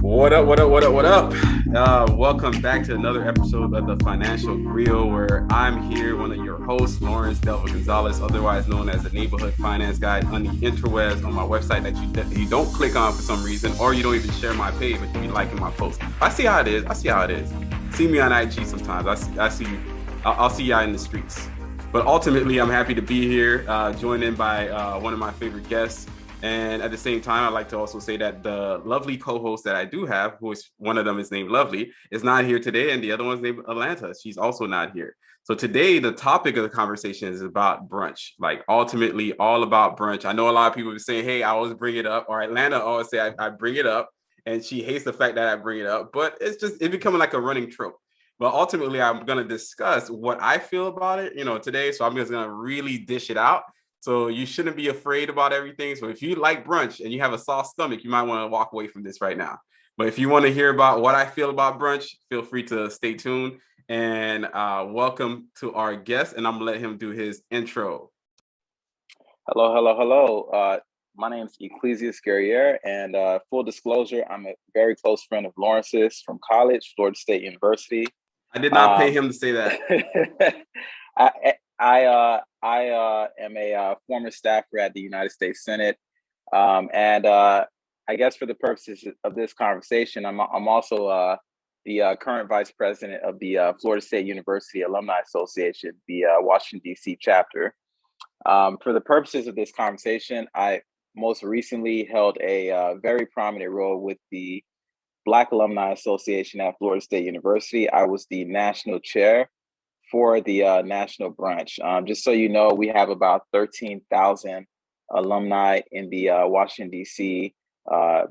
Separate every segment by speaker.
Speaker 1: What up, what up, what up, what up? Welcome back to another episode of the Financial Griotis, where I'm here, one of your hosts, Lawrence Delva Gonzalez, otherwise known as the neighborhood finance guy on the interwebs on my website that you don't click on for some reason, or you don't even share my page, but you be liking my post. I see how it is. See me on IG sometimes. I'll see y'all in the streets. But ultimately, I'm happy to be here, joined in by one of my favorite guests. And at the same time, I'd like to also say that the lovely co-host that I do have, who is one of them is named Lovely, is not here today. And the other one's named Atlanta. She's also not here. So today, the topic of the conversation is about brunch, like ultimately all about brunch. I know a lot of people are saying, hey, I always bring it up, or Atlanta always say I bring it up. And she hates the fact that I bring it up, but it's becoming like a running trope. But ultimately, I'm going to discuss what I feel about it, today. So I'm just going to really dish it out. So you shouldn't be afraid about everything. So if you like brunch and you have a soft stomach, you might want to walk away from this right now. But if you want to hear about what I feel about brunch, feel free to stay tuned. And welcome to our guest. And I'm going to let him do his intro.
Speaker 2: Hello. My name is Ecclesiate Guerrier, and full disclosure, I'm a very close friend of Lawrence's from college, Florida State University.
Speaker 1: I did not pay him to say that.
Speaker 2: I am a former staffer at the United States Senate, and I guess for the purposes of this conversation, I'm also the current vice president of the Florida State University Alumni Association, the Washington D.C. chapter. For the purposes of this conversation, I most recently held a very prominent role with the Black Alumni Association at Florida State University. I was the national chair for the National Brunch. Just so you know, we have about 13,000 alumni in the Washington, D.C.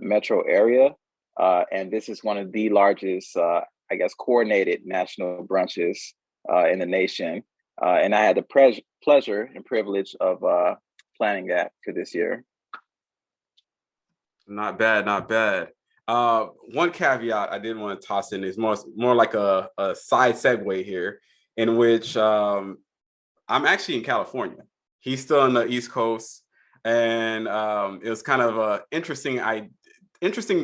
Speaker 2: Metro area. And this is one of the largest, coordinated national brunches in the nation. And I had the pleasure and privilege of planning that for this year.
Speaker 1: Not bad. One caveat I did want to toss in is more like a side segue here, in which I'm actually in California. He's still on the East Coast, and it was kind of a interesting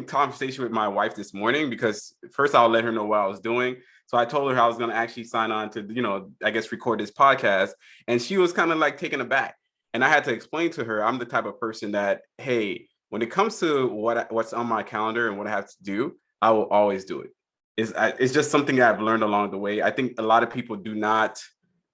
Speaker 1: conversation with my wife this morning, because first I'll let her know what I was doing. So I told her I was going to actually sign on to, record this podcast, and she was kind of like taken aback. And I had to explain to her, I'm the type of person that, hey, when it comes to what's on my calendar and what I have to do, I will always do it. It's just something that I've learned along the way. I think a lot of people do not,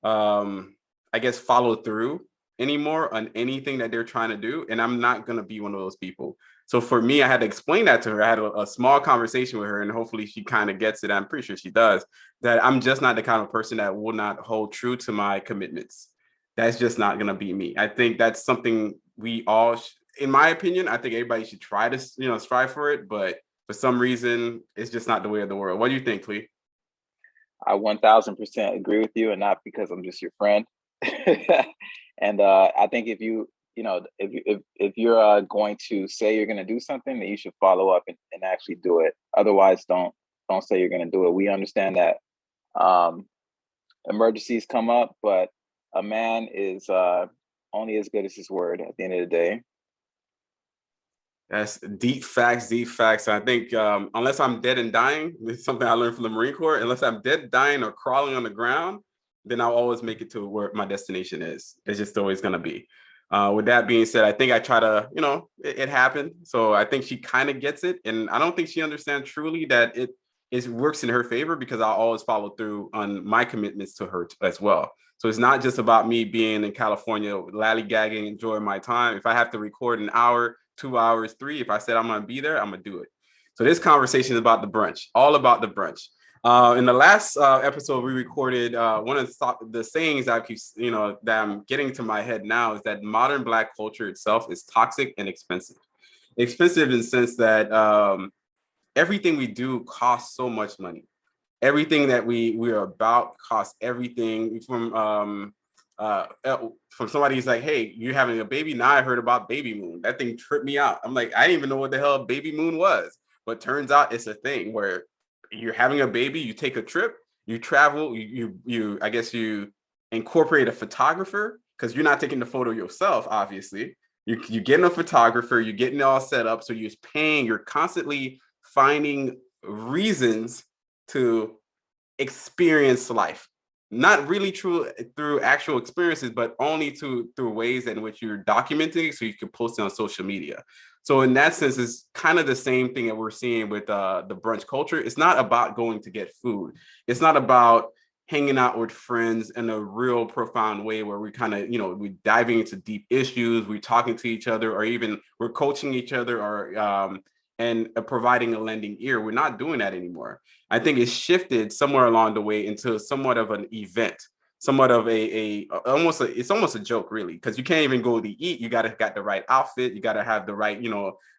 Speaker 1: follow through anymore on anything that they're trying to do. And I'm not going to be one of those people. So for me, I had to explain that to her. I had a small conversation with her, and hopefully she kind of gets it. I'm pretty sure she does, that I'm just not the kind of person that will not hold true to my commitments. That's just not going to be me. I think that's something we all, in my opinion, I think everybody should try to, strive for it. But for some reason, it's just not the way of the world. What do you think, Clee?
Speaker 2: I 1000% agree with you, and not because I'm just your friend. And I think if you're going to say you're going to do something, then you should follow up and actually do it. Otherwise, don't say you're going to do it. We understand that emergencies come up, but a man is only as good as his word at the end of the day.
Speaker 1: That's deep facts. I think unless I'm dead and dying, it's something I learned from the Marine Corps. Unless I'm dead, dying, or crawling on the ground, then I'll always make it to where my destination is. It's just always going to be. With that being said, I think I try to, it happened. So I think she kind of gets it. And I don't think she understands truly that it works in her favor, because I'll always follow through on my commitments to her as well. So it's not just about me being in California, lollygagging, enjoying my time. If I have to record an hour, 2 hours, 3, if I said I'm going to be there, I'm going to do it. So this conversation is about the brunch, all about the brunch. In the last episode we recorded, one of the sayings that I keep, that I'm getting to my head now is that modern Black culture itself is toxic and expensive. Expensive in the sense that everything we do costs so much money. Everything that we are about costs everything from somebody who's like, hey, you're having a baby. Now I heard about baby moon. That thing tripped me out. I'm like, I didn't even know what the hell baby moon was. But turns out it's a thing where you're having a baby, you take a trip, you travel, you I guess you incorporate a photographer, because you're not taking the photo yourself, obviously. You're getting a photographer, you're getting it all set up. So you're constantly finding reasons to experience life. Not really true through actual experiences, but only through ways in which you're documenting it so you can post it on social media. So in that sense, it's kind of the same thing that we're seeing with the brunch culture. It's not about going to get food. It's not about hanging out with friends in a real profound way where we kind of, we're diving into deep issues, we're talking to each other, or even we're coaching each other, or and providing a lending ear. We're not doing that anymore. I think it's shifted somewhere along the way into somewhat of an event, somewhat of it's almost a joke, really, because you can't even go to eat. You got the right outfit. You got to have the right,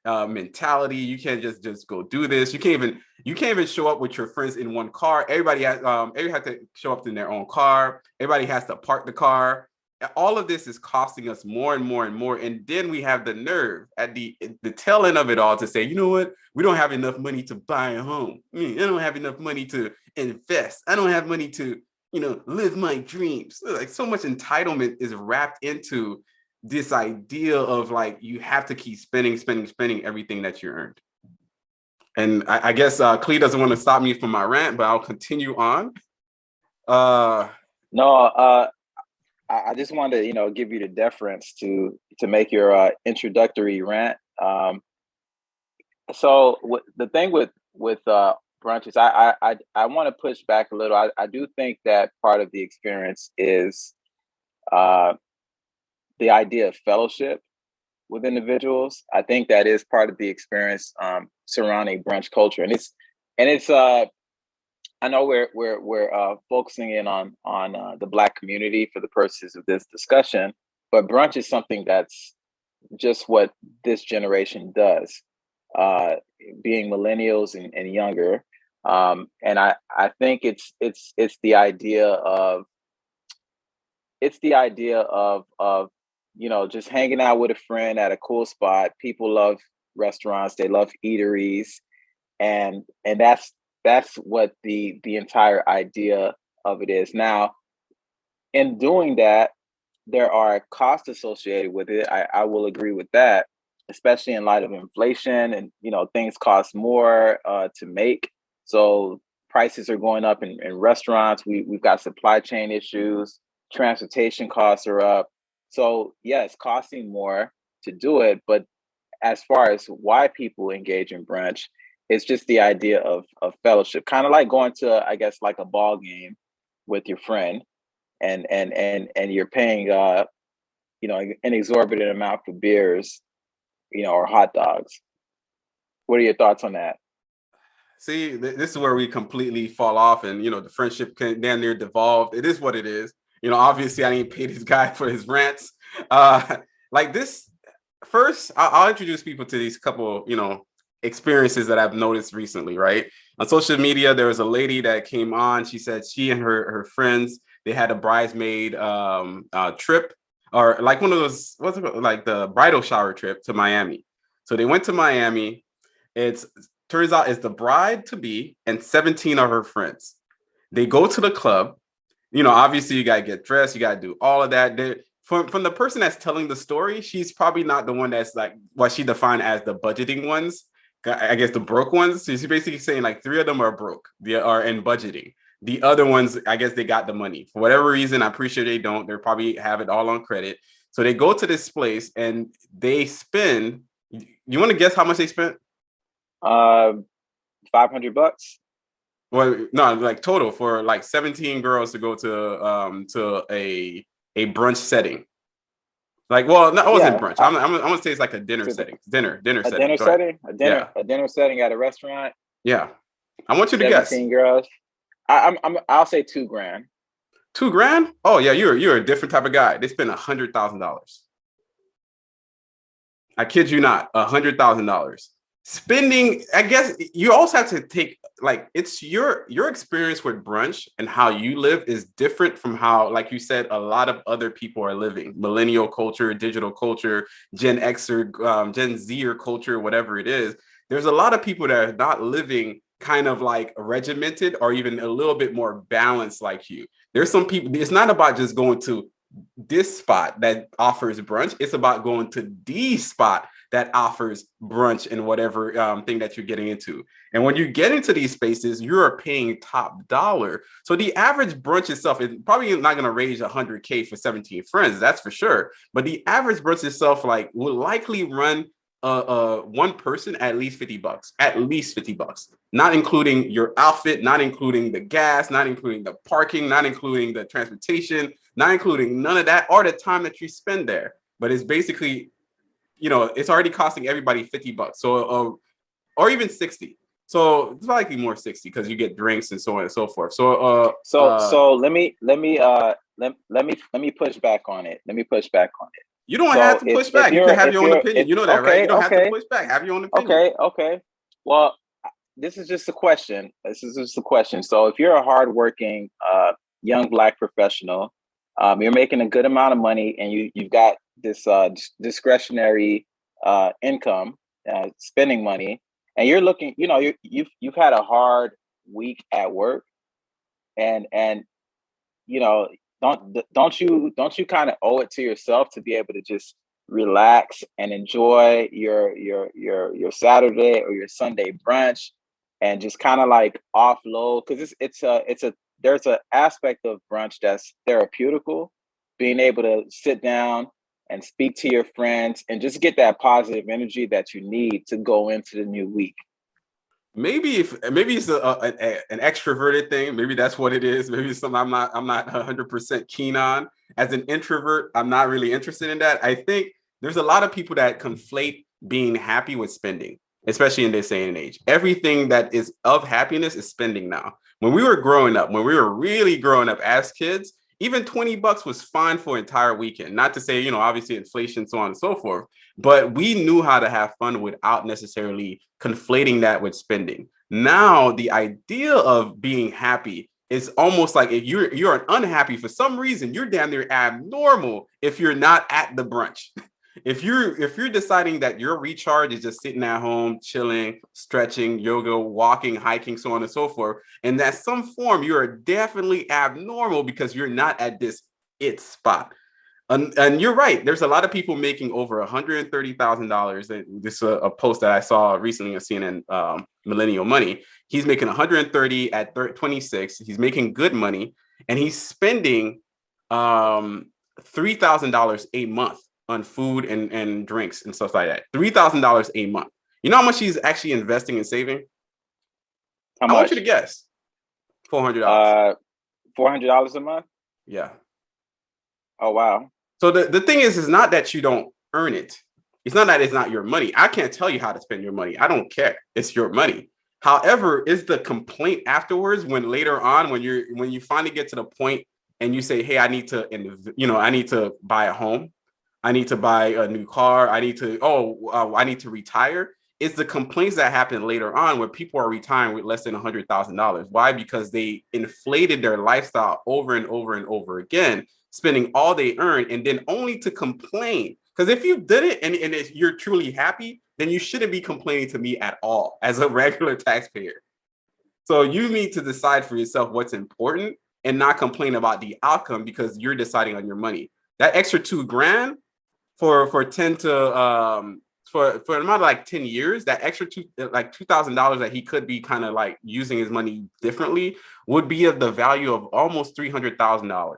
Speaker 1: mentality. You can't just go do this. You can't even show up with your friends in one car. Everybody has to show up in their own car. Everybody has to park the car. All of this is costing us more and more and more. And then we have the nerve at the tail end of it all to say, you know what? We don't have enough money to buy a home. I don't have enough money to invest. I don't have money to, live my dreams. Like, so much entitlement is wrapped into this idea of like, you have to keep spending everything that you earned. And I guess Clee doesn't want to stop me from my rant, but I'll continue on.
Speaker 2: No, I just wanted to, give you the deference to make your introductory rant. So the thing with brunch is I want to push back a little. I do think that part of the experience is the idea of fellowship with individuals. I think that is part of the experience surrounding brunch culture, and it's I know we're focusing in on the Black community for the purposes of this discussion, but brunch is something that's just what this generation does, being millennials and younger, and I think it's the idea of just hanging out with a friend at a cool spot. People love restaurants, they love eateries, and that's what the entire idea of it is. Now, in doing that, there are costs associated with it. I will agree with that, especially in light of inflation, and things cost more to make. So prices are going up in restaurants. We've got supply chain issues. Transportation costs are up. So yeah, it's costing more to do it. But as far as why people engage in brunch, it's just the idea of fellowship, kind of like going to, I guess, like a ball game with your friend, and you're paying an exorbitant amount for beers, or hot dogs. What are your thoughts on that?
Speaker 1: See, this is where we completely fall off, and the friendship can damn near devolved. It is what it is. Obviously I didn't pay this guy for his rants. Like this, first, I'll introduce people to these couple, experiences that I've noticed recently, right? On social media, there was a lady that came on. She said she and her friends, they had a bridesmaid trip, or like one of those, what's it called? Like the bridal shower trip to Miami. So they went to Miami. Turns out it's the bride to be and 17 of her friends. They go to the club. Obviously you got to get dressed. You got to do all of that. From the person that's telling the story, she's probably not the one that's like what she defined as the budgeting ones. I guess the broke ones. So she's basically saying like 3 of them are broke. They are in budgeting. The other ones, I guess they got the money. For whatever reason, I'm pretty sure they don't. They probably have it all on credit. So they go to this place and they spend. You want to guess how much they spent?
Speaker 2: $500.
Speaker 1: Well, no, like total for like 17 girls to go to a brunch setting. Like, well, no, it wasn't brunch. I'm gonna say it's like a dinner setting. Dinner setting.
Speaker 2: A dinner setting at a restaurant.
Speaker 1: Yeah, I want you to guess.
Speaker 2: 17 girls. I'll say $2,000.
Speaker 1: $2,000? Oh yeah, you're a different type of guy. They spent $100,000. I kid you not, $100,000. Spending, I guess you also have to take, like, it's your experience with brunch and how you live is different from how, like you said, a lot of other people are living. Millennial culture, digital culture, Gen X or Gen Z or culture, whatever it is. There's a lot of people that are not living kind of like regimented or even a little bit more balanced like you. There's some people, it's not about just going to this spot that offers brunch. It's about going to the spot that offers brunch and whatever thing that you're getting into. And when you get into these spaces, you're paying top dollar. So the average brunch itself is probably not going to raise 100K for 17 friends, that's for sure. But the average brunch itself like will likely run one person at least $50, not including your outfit, not including the gas, not including the parking, not including the transportation, not including none of that or the time that you spend there. But it's basically, it's already costing everybody $50. So, or even 60. So it's likely more 60 because you get drinks and so on and so forth. So,
Speaker 2: let me push back on it.
Speaker 1: You don't have to push back. You can have your own opinion. You know that, right? You don't have to push back. Have your own opinion.
Speaker 2: Okay. Well, this is just a question. So if you're a hardworking young Black professional, you're making a good amount of money, and you've got this discretionary income, spending money, and you're looking, you've had a hard week at work, and don't you kind of owe it to yourself to be able to just relax and enjoy your Saturday or your Sunday brunch and just kind of like offload? Because there's an aspect of brunch that's therapeutical, being able to sit down and speak to your friends and just get that positive energy that you need to go into the new week.
Speaker 1: Maybe it's an extroverted thing. Maybe that's what it is. Maybe it's something I'm not 100% keen on. As an introvert, I'm not really interested in that. I think there's a lot of people that conflate being happy with spending, especially in this day and age. Everything that is of happiness is spending now. When we were growing up, when we were really growing up as kids, even $20 was fine for an entire weekend. Not to say, obviously inflation, so on and so forth, but we knew how to have fun without necessarily conflating that with spending. Now, the idea of being happy is almost like if you're unhappy for some reason, you're damn near abnormal if you're not at the brunch. If you're deciding that your recharge is just sitting at home, chilling, stretching, yoga, walking, hiking, so on and so forth, and that's some form, you're definitely abnormal because you're not at this it spot. And you're right. There's a lot of people making over $130,000. This is a post that I saw recently on CNN, Millennial Money. He's making 130 at 26. He's making good money, and he's spending $3,000 a month on food and drinks and stuff like that. $3,000 a month. You know how much he's actually investing and saving?
Speaker 2: How much?
Speaker 1: I want you to guess. $400.
Speaker 2: $400 a month?
Speaker 1: Yeah.
Speaker 2: Oh, wow.
Speaker 1: So the thing is not that you don't earn it. It's not that it's not your money. I can't tell you how to spend your money. I don't care. It's your money. However, is the complaint afterwards when later on, when you finally get to the point and you say, hey, I need to buy a home. I need to buy a new car. I need to retire. It's the complaints that happen later on where people are retiring with less than $100,000. Why? Because they inflated their lifestyle over and over and over again, spending all they earn and then only to complain. Because if you did it and if you're truly happy, then you shouldn't be complaining to me at all as a regular taxpayer. So you need to decide for yourself what's important and not complain about the outcome because you're deciding on your money. That extra $2,000 for 10 to for an amount of like 10 years, that extra $2,000 that he could be kind of like using his money differently would be of the value of almost $300,000.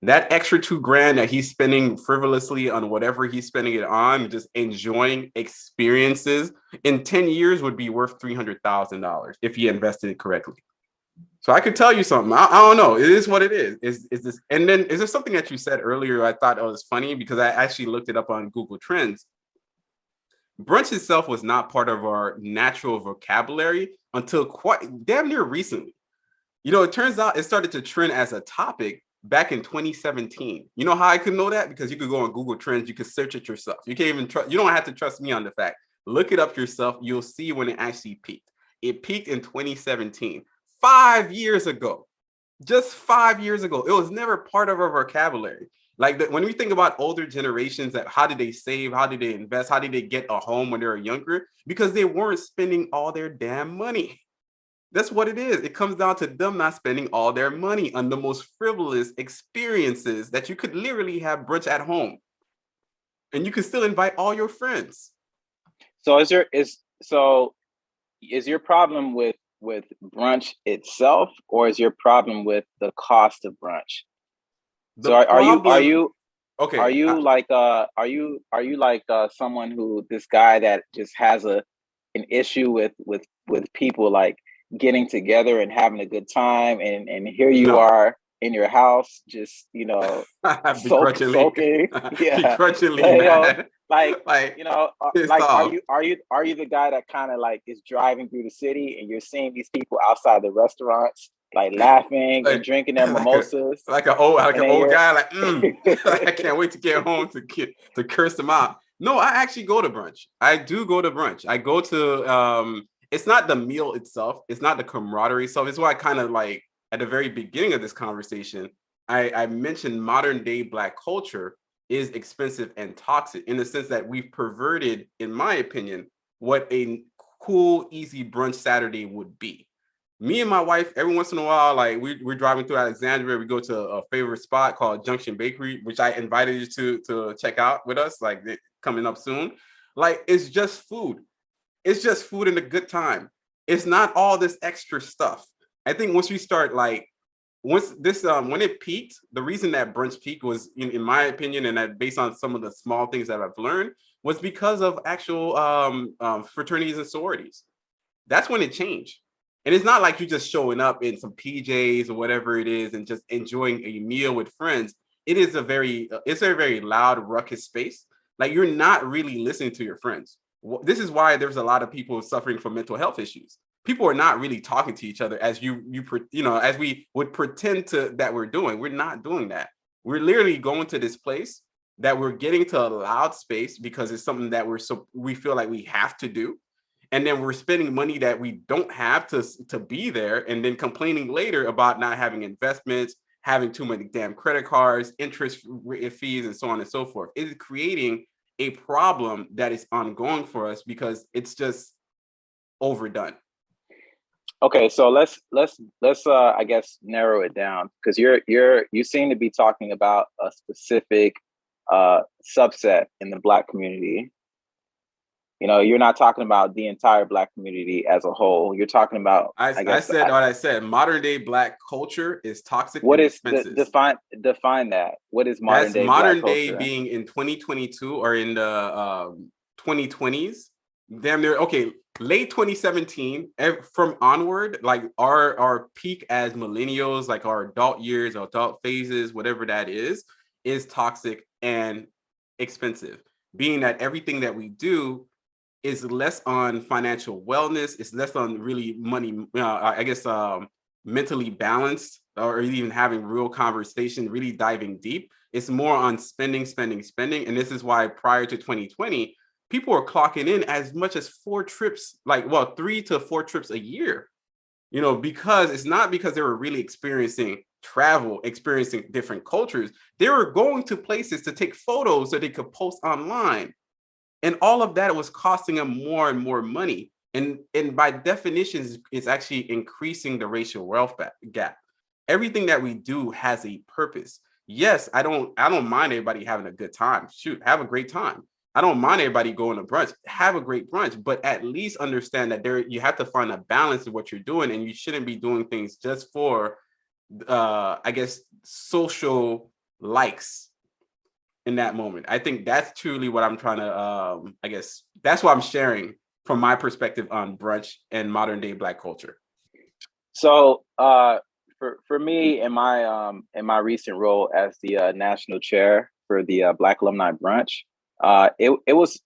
Speaker 1: That extra $2,000 that he's spending frivolously on whatever he's spending it on, just enjoying experiences, in 10 years would be worth $300,000 if he invested it correctly. So I could tell you something. I don't know. It is what it is. Is this? And then is there something that you said earlier? I thought it was funny because I actually looked it up on Google Trends. Brunch itself was not part of our natural vocabulary until quite damn near recently. It turns out it started to trend as a topic back in 2017. You know how I could know that? Because you could go on Google Trends, you could search it yourself. You can't even trust. You don't have to trust me on the fact. Look it up yourself. You'll see when it actually peaked. It peaked in 2017. 5 years ago, just 5 years ago. It was never part of our vocabulary. Like when we think about older generations, that how did they save? How did they invest? How did they get a home when they were younger? Because they weren't spending all their damn money. That's what it is. It comes down to them not spending all their money on the most frivolous experiences that you could literally have brunch at home. and you can still invite all your friends.
Speaker 2: So is your problem with brunch itself, or is your problem with the cost of brunch?
Speaker 1: The
Speaker 2: So are you are
Speaker 1: problem,
Speaker 2: you are
Speaker 1: okay,
Speaker 2: you like are you like someone who, this guy that just has an issue with people like getting together and having a good time, and here you
Speaker 1: no,
Speaker 2: are in your house just
Speaker 1: begrudgingly,
Speaker 2: sulking. Yeah.
Speaker 1: begrudgingly
Speaker 2: Like,
Speaker 1: mad,
Speaker 2: like
Speaker 1: like pissed
Speaker 2: like
Speaker 1: off.
Speaker 2: are you the guy that kind of like is driving through the city and you're seeing these people outside the restaurants like laughing and
Speaker 1: like
Speaker 2: drinking their
Speaker 1: like a
Speaker 2: mimosas,
Speaker 1: like
Speaker 2: and
Speaker 1: an
Speaker 2: then
Speaker 1: old
Speaker 2: you're
Speaker 1: guy, like I can't wait to get home to curse them out. No, I actually go to brunch. I do go to brunch. I go to it's not the meal itself, it's not the camaraderie itself. It's why I kind of like at the very beginning of this conversation, I mentioned modern day Black culture is expensive and toxic in the sense that we've perverted, in my opinion, what a cool, easy brunch Saturday would be. Me and my wife, every once in a while, like we're driving through Alexandria, we go to a favorite spot called Junction Bakery, which I invited you to check out with us, like coming up soon. Like it's just food. It's just food and a good time. It's not all this extra stuff. I think once we start like once this when it peaked, the reason that brunch peaked was in my opinion, and that based on some of the small things that I've learned, was because of actual fraternities and sororities. That's when it changed. And it's not like you just showing up in some PJs or whatever it is and just enjoying a meal with friends. It is it's a very loud, ruckus space. Like you're not really listening to your friends. This is why there's a lot of people suffering from mental health issues. People are not really talking to each other as as we would pretend to that we're doing. We're not doing that. We're literally going to this place that we're getting to a loud space because it's something that we feel like we have to do, and then we're spending money that we don't have to be there, and then complaining later about not having investments, having too many damn credit cards, interest fees, and so on and so forth. It is creating a problem that is ongoing for us because it's just overdone.
Speaker 2: Okay, so let's I guess narrow it down, because you seem to be talking about a specific subset in the Black community. You know, you're not talking about the entire Black community as a whole. You're talking about,
Speaker 1: I,
Speaker 2: I
Speaker 1: I
Speaker 2: guess,
Speaker 1: said what I said. Modern day Black culture is toxic
Speaker 2: what
Speaker 1: and
Speaker 2: is
Speaker 1: expensive.
Speaker 2: define that. What is modern
Speaker 1: That's
Speaker 2: day Black
Speaker 1: modern day
Speaker 2: culture?
Speaker 1: being in 2022 or in the 2020s. Damn near okay. Late 2017 from onward, like our peak as millennials, like our adult years, adult phases, whatever that is toxic and expensive. Being that everything that we do is less on financial wellness, it's less on really money, I guess mentally balanced, or even having real conversation, really diving deep. It's more on spending, spending, spending. And this is why prior to 2020, people were clocking in as much as 4 trips, like, well, 3 to 4 trips a year, because it's not because they were really experiencing travel, experiencing different cultures. They were going to places to take photos so they could post online. And all of that was costing them more and more money. And by definition, it's actually increasing the racial wealth gap. Everything that we do has a purpose. Yes, I don't mind everybody having a good time. Shoot, have a great time. I don't mind everybody going to brunch. Have a great brunch, but at least understand that you have to find a balance in what you're doing, and you shouldn't be doing things just for I guess social likes in that moment. I think that's truly what I'm trying to I guess that's what I'm sharing from my perspective on brunch and modern day Black culture.
Speaker 2: So for me, in my recent role as the national chair for the Black Alumni Brunch, it was,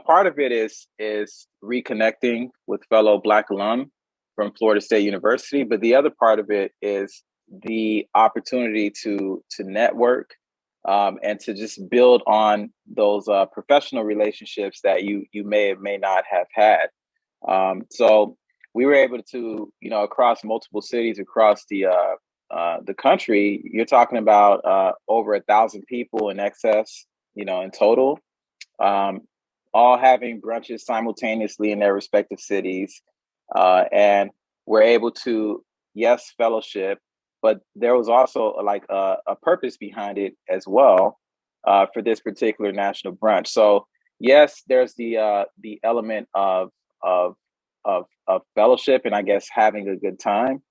Speaker 2: part of it is reconnecting with fellow Black alum from Florida State University, but the other part of it is the opportunity to network, and to just build on those professional relationships that you may or may not have had. So we were able to, across multiple cities across the country, you're talking about over 1,000 people in excess, in total, um, all having brunches simultaneously in their respective cities. And we're able to, yes, fellowship, but there was also like a purpose behind it as well. for this particular national brunch. So yes, there's the element of of fellowship and I guess having a good time.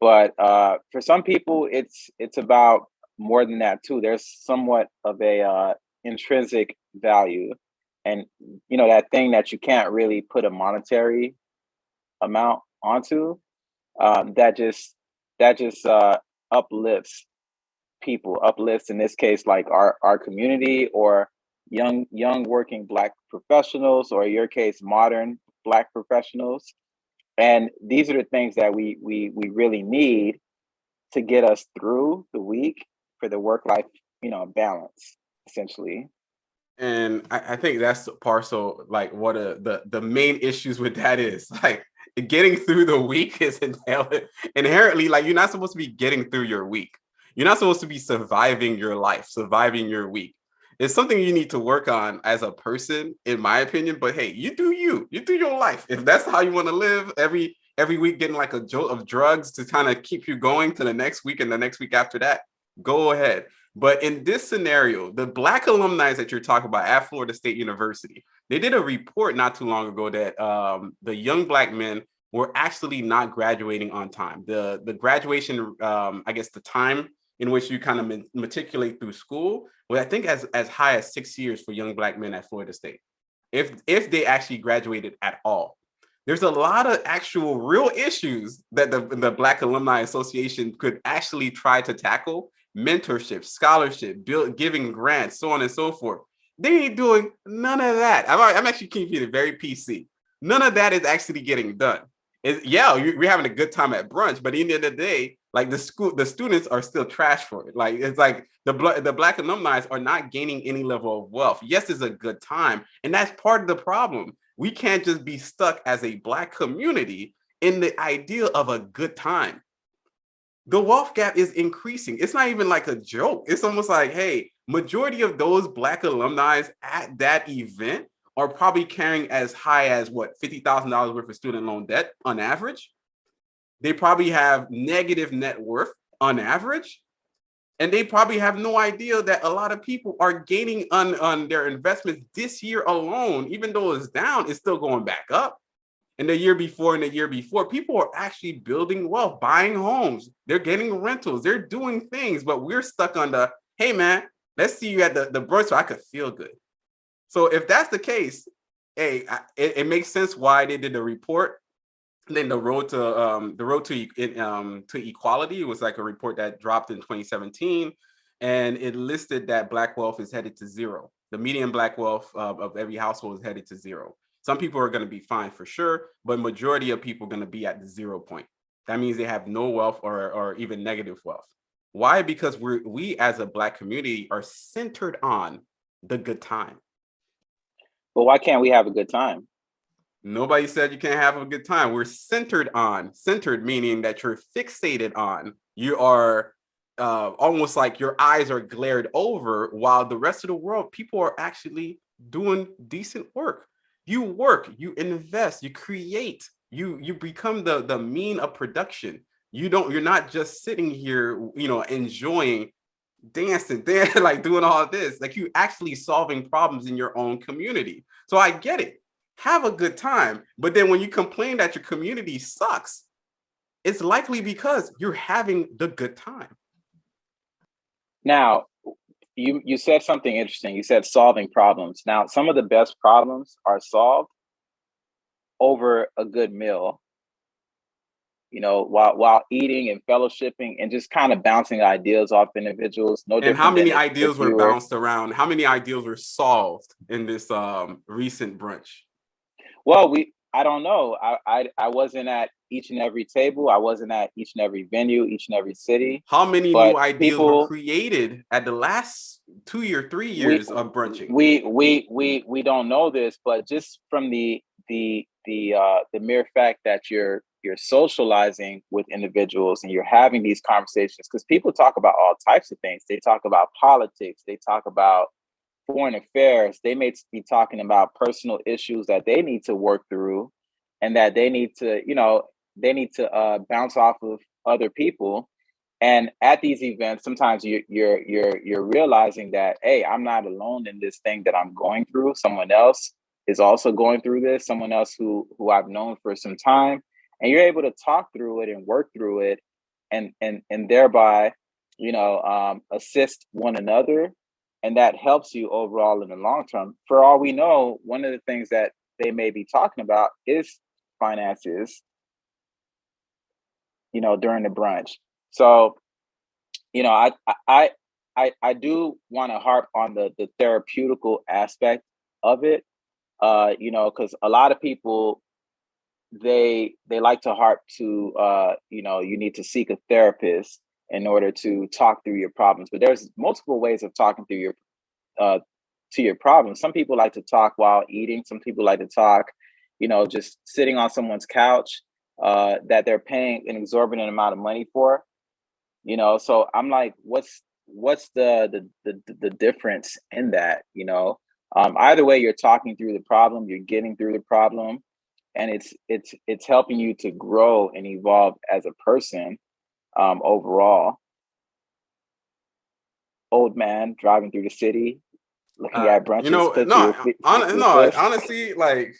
Speaker 2: But for some people, it's about more than that too. There's somewhat of a intrinsic value, and that thing that you can't really put a monetary amount onto. That just uplifts people, uplifts in this case like our community or young working Black professionals, or in your case, modern Black professionals. And these are the things that we really need to get us through the week for the work life, balance, essentially.
Speaker 1: And I think that's the parcel, like what the main issues with that is. Like getting through the week is inherently like you're not supposed to be getting through your week. You're not supposed to be surviving your life, surviving your week. It's something you need to work on as a person, in my opinion. But hey, you do your life. If that's how you want to live every week, getting like a jolt of drugs to kind of keep you going to the next week and the next week after that, go ahead. But in this scenario, the Black alumni that you're talking about at Florida State University, they did a report not too long ago that the young Black men were actually not graduating on time. The graduation, I guess the time in which you kind of matriculate through school, well, I think as high as 6 years for young Black men at Florida State, if they actually graduated at all. There's a lot of actual real issues that the Black Alumni Association could actually try to tackle: mentorship, scholarship, giving grants, so on and so forth. They ain't doing none of that. I'm actually keeping it very PC. None of that is actually getting done. We're having a good time at brunch, but at the end of the day, like the students are still trash for it. Like it's like the Black alumni are not gaining any level of wealth. Yes, it's a good time, and that's part of the problem. We can't just be stuck as a Black community in the idea of a good time. The wealth gap is increasing. It's not even like a joke. It's almost like, hey, majority of those Black alumni at that event are probably carrying as high as what, $50,000 worth of student loan debt on average. They probably have negative net worth on average. And they probably have no idea that a lot of people are gaining on their investments this year alone. Even though it's down, it's still going back up. And the year before, people are actually building wealth, buying homes. They're getting rentals. They're doing things, but we're stuck on the, hey, man, let's see you at the brunch so I could feel good. So if that's the case, hey, it makes sense why they did the report. And then the road to equality was like a report that dropped in 2017, and it listed that Black wealth is headed to zero. The median Black wealth of every household is headed to zero. Some people are going to be fine for sure, but majority of people are going to be at the 0 point. That means they have no wealth or even negative wealth. Why? Because we as a Black community are centered on the good time.
Speaker 2: But why can't we have a good time?
Speaker 1: Nobody said you can't have a good time. We're centered meaning that you're fixated on. You are almost like your eyes are glared over, while the rest of the world, people are actually doing decent work. You work, you invest, you create, you become the mean of production. You're not just sitting here, enjoying dancing, like doing all this, like you actually solving problems in your own community. So I get it. Have a good time. But then when you complain that your community sucks, it's likely because you're having the good time.
Speaker 2: Now, you said something interesting. You said solving problems. Now, some of the best problems are solved over a good meal, while eating and fellowshipping and just kind of bouncing ideas off individuals. No different.
Speaker 1: And how many
Speaker 2: than
Speaker 1: ideas were bounced around? How many ideas were solved in this recent brunch?
Speaker 2: Well, I don't know. I wasn't at each and every table. I wasn't at each and every venue, each and every city.
Speaker 1: How many new ideas were created at the last 2 or 3 years of brunching?
Speaker 2: We don't know this, but just from the mere fact that you're socializing with individuals and you're having these conversations, because people talk about all types of things. They talk about politics. They talk about foreign affairs. They may be talking about personal issues that they need to work through, and that they need to bounce off of other people. And at these events, sometimes you're realizing that, hey, I'm not alone in this thing that I'm going through. Someone else is also going through this. Someone else who I've known for some time, and you're able to talk through it and work through it, and thereby, assist one another, and that helps you overall in the long term. For all we know, one of the things that they may be talking about is finances, during the brunch. So, I do want to harp on the therapeutical aspect of it, because a lot of people, they like to harp to, you need to seek a therapist in order to talk through your problems. But there's multiple ways of talking through uh, your problems. Some people like to talk while eating. Some people like to talk, just sitting on someone's couch that they're paying an exorbitant amount of money for. So I'm like, what's the difference in that? Either way, you're talking through the problem, you're getting through the problem, and it's helping you to grow and evolve as a person, overall. Old man driving through the city, looking at brunches.
Speaker 1: Honestly, like,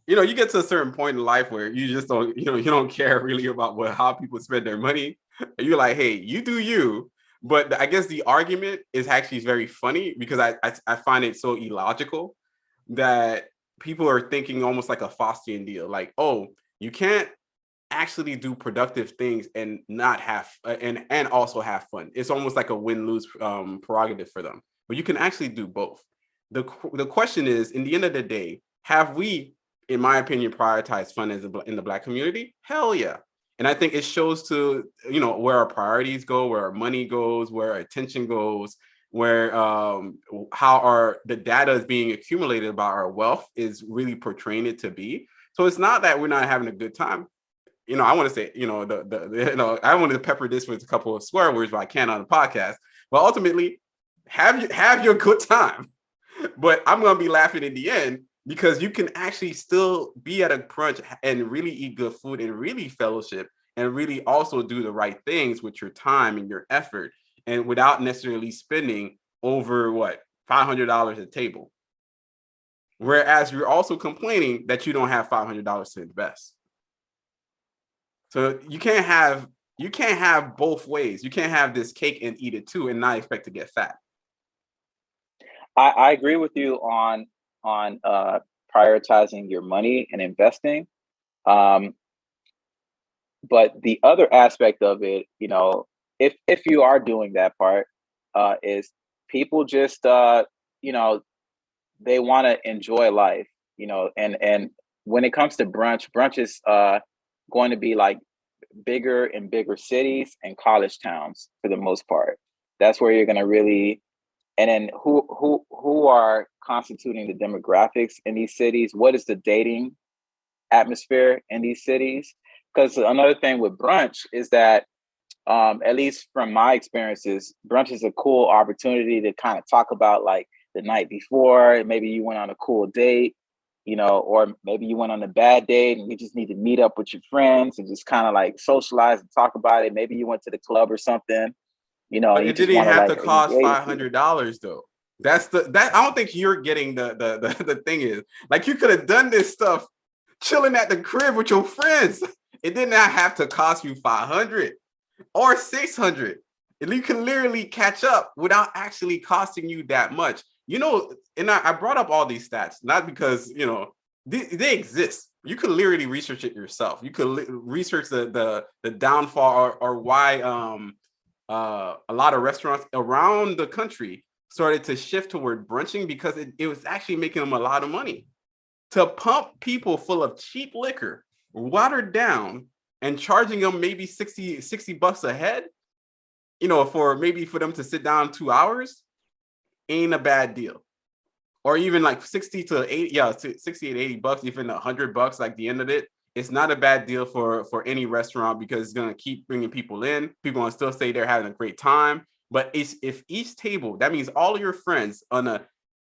Speaker 1: you get to a certain point in life where you just don't, you don't care really about how people spend their money. You're like, hey, you do you. But I guess the argument is actually very funny because I find it so illogical that people are thinking almost like a Faustian deal. Like, oh, you can't actually do productive things and not have and also have fun. It's almost like a win-lose prerogative for them. But you can actually do both. The question is, in the end of the day, have we, in my opinion, prioritized fun in the Black community? Hell yeah. And I think it shows to, where our priorities go, where our money goes, where our attention goes, where how the data is being accumulated about our wealth is really portraying it to be. So it's not that we're not having a good time. I want to say, I wanted to pepper this with a couple of swear words, but I can't on the podcast. But ultimately, have your good time. But I'm going to be laughing in the end because you can actually still be at a brunch and really eat good food and really fellowship and really also do the right things with your time and your effort and without necessarily spending over $500 a table. Whereas you're also complaining that you don't have $500 to invest. So you can't have both ways. You can't have this cake and eat it too and not expect to get fat.
Speaker 2: I agree with you on prioritizing your money and investing. But the other aspect of it, if you are doing that part, is people just they want to enjoy life, and when it comes to brunch is going to be like bigger and bigger cities and college towns for the most part. That's where you're going to really. And then who are constituting the demographics in these cities? What is the dating atmosphere in these cities? Because another thing with brunch is that, at least from my experiences, brunch is a cool opportunity to kind of talk about like the night before. Maybe you went on a cool date, or maybe you went on a bad date and you just need to meet up with your friends and just kind of like socialize and talk about it. Maybe you went to the club or something.
Speaker 1: But
Speaker 2: You
Speaker 1: it
Speaker 2: just
Speaker 1: didn't
Speaker 2: want to
Speaker 1: have
Speaker 2: like
Speaker 1: to cost
Speaker 2: engage.
Speaker 1: $500 though. That I don't think you're getting the thing is like you could have done this stuff chilling at the crib with your friends. It did not have to cost you $500 or $600. You can literally catch up without actually costing you that much. And I brought up all these stats not because they exist. You could literally research it yourself. You could research the downfall or why a lot of restaurants around the country started to shift toward brunching because it was actually making them a lot of money. To pump people full of cheap liquor, watered down, and charging them maybe $60 a head, for them to sit down 2 hours, ain't a bad deal. Or even like 60 to 80, yeah, 60 and $80, even $100, like the end of it. It's not a bad deal for any restaurant because it's going to keep bringing people in. People going to still say they're having a great time. But if each table, that means all of your friends on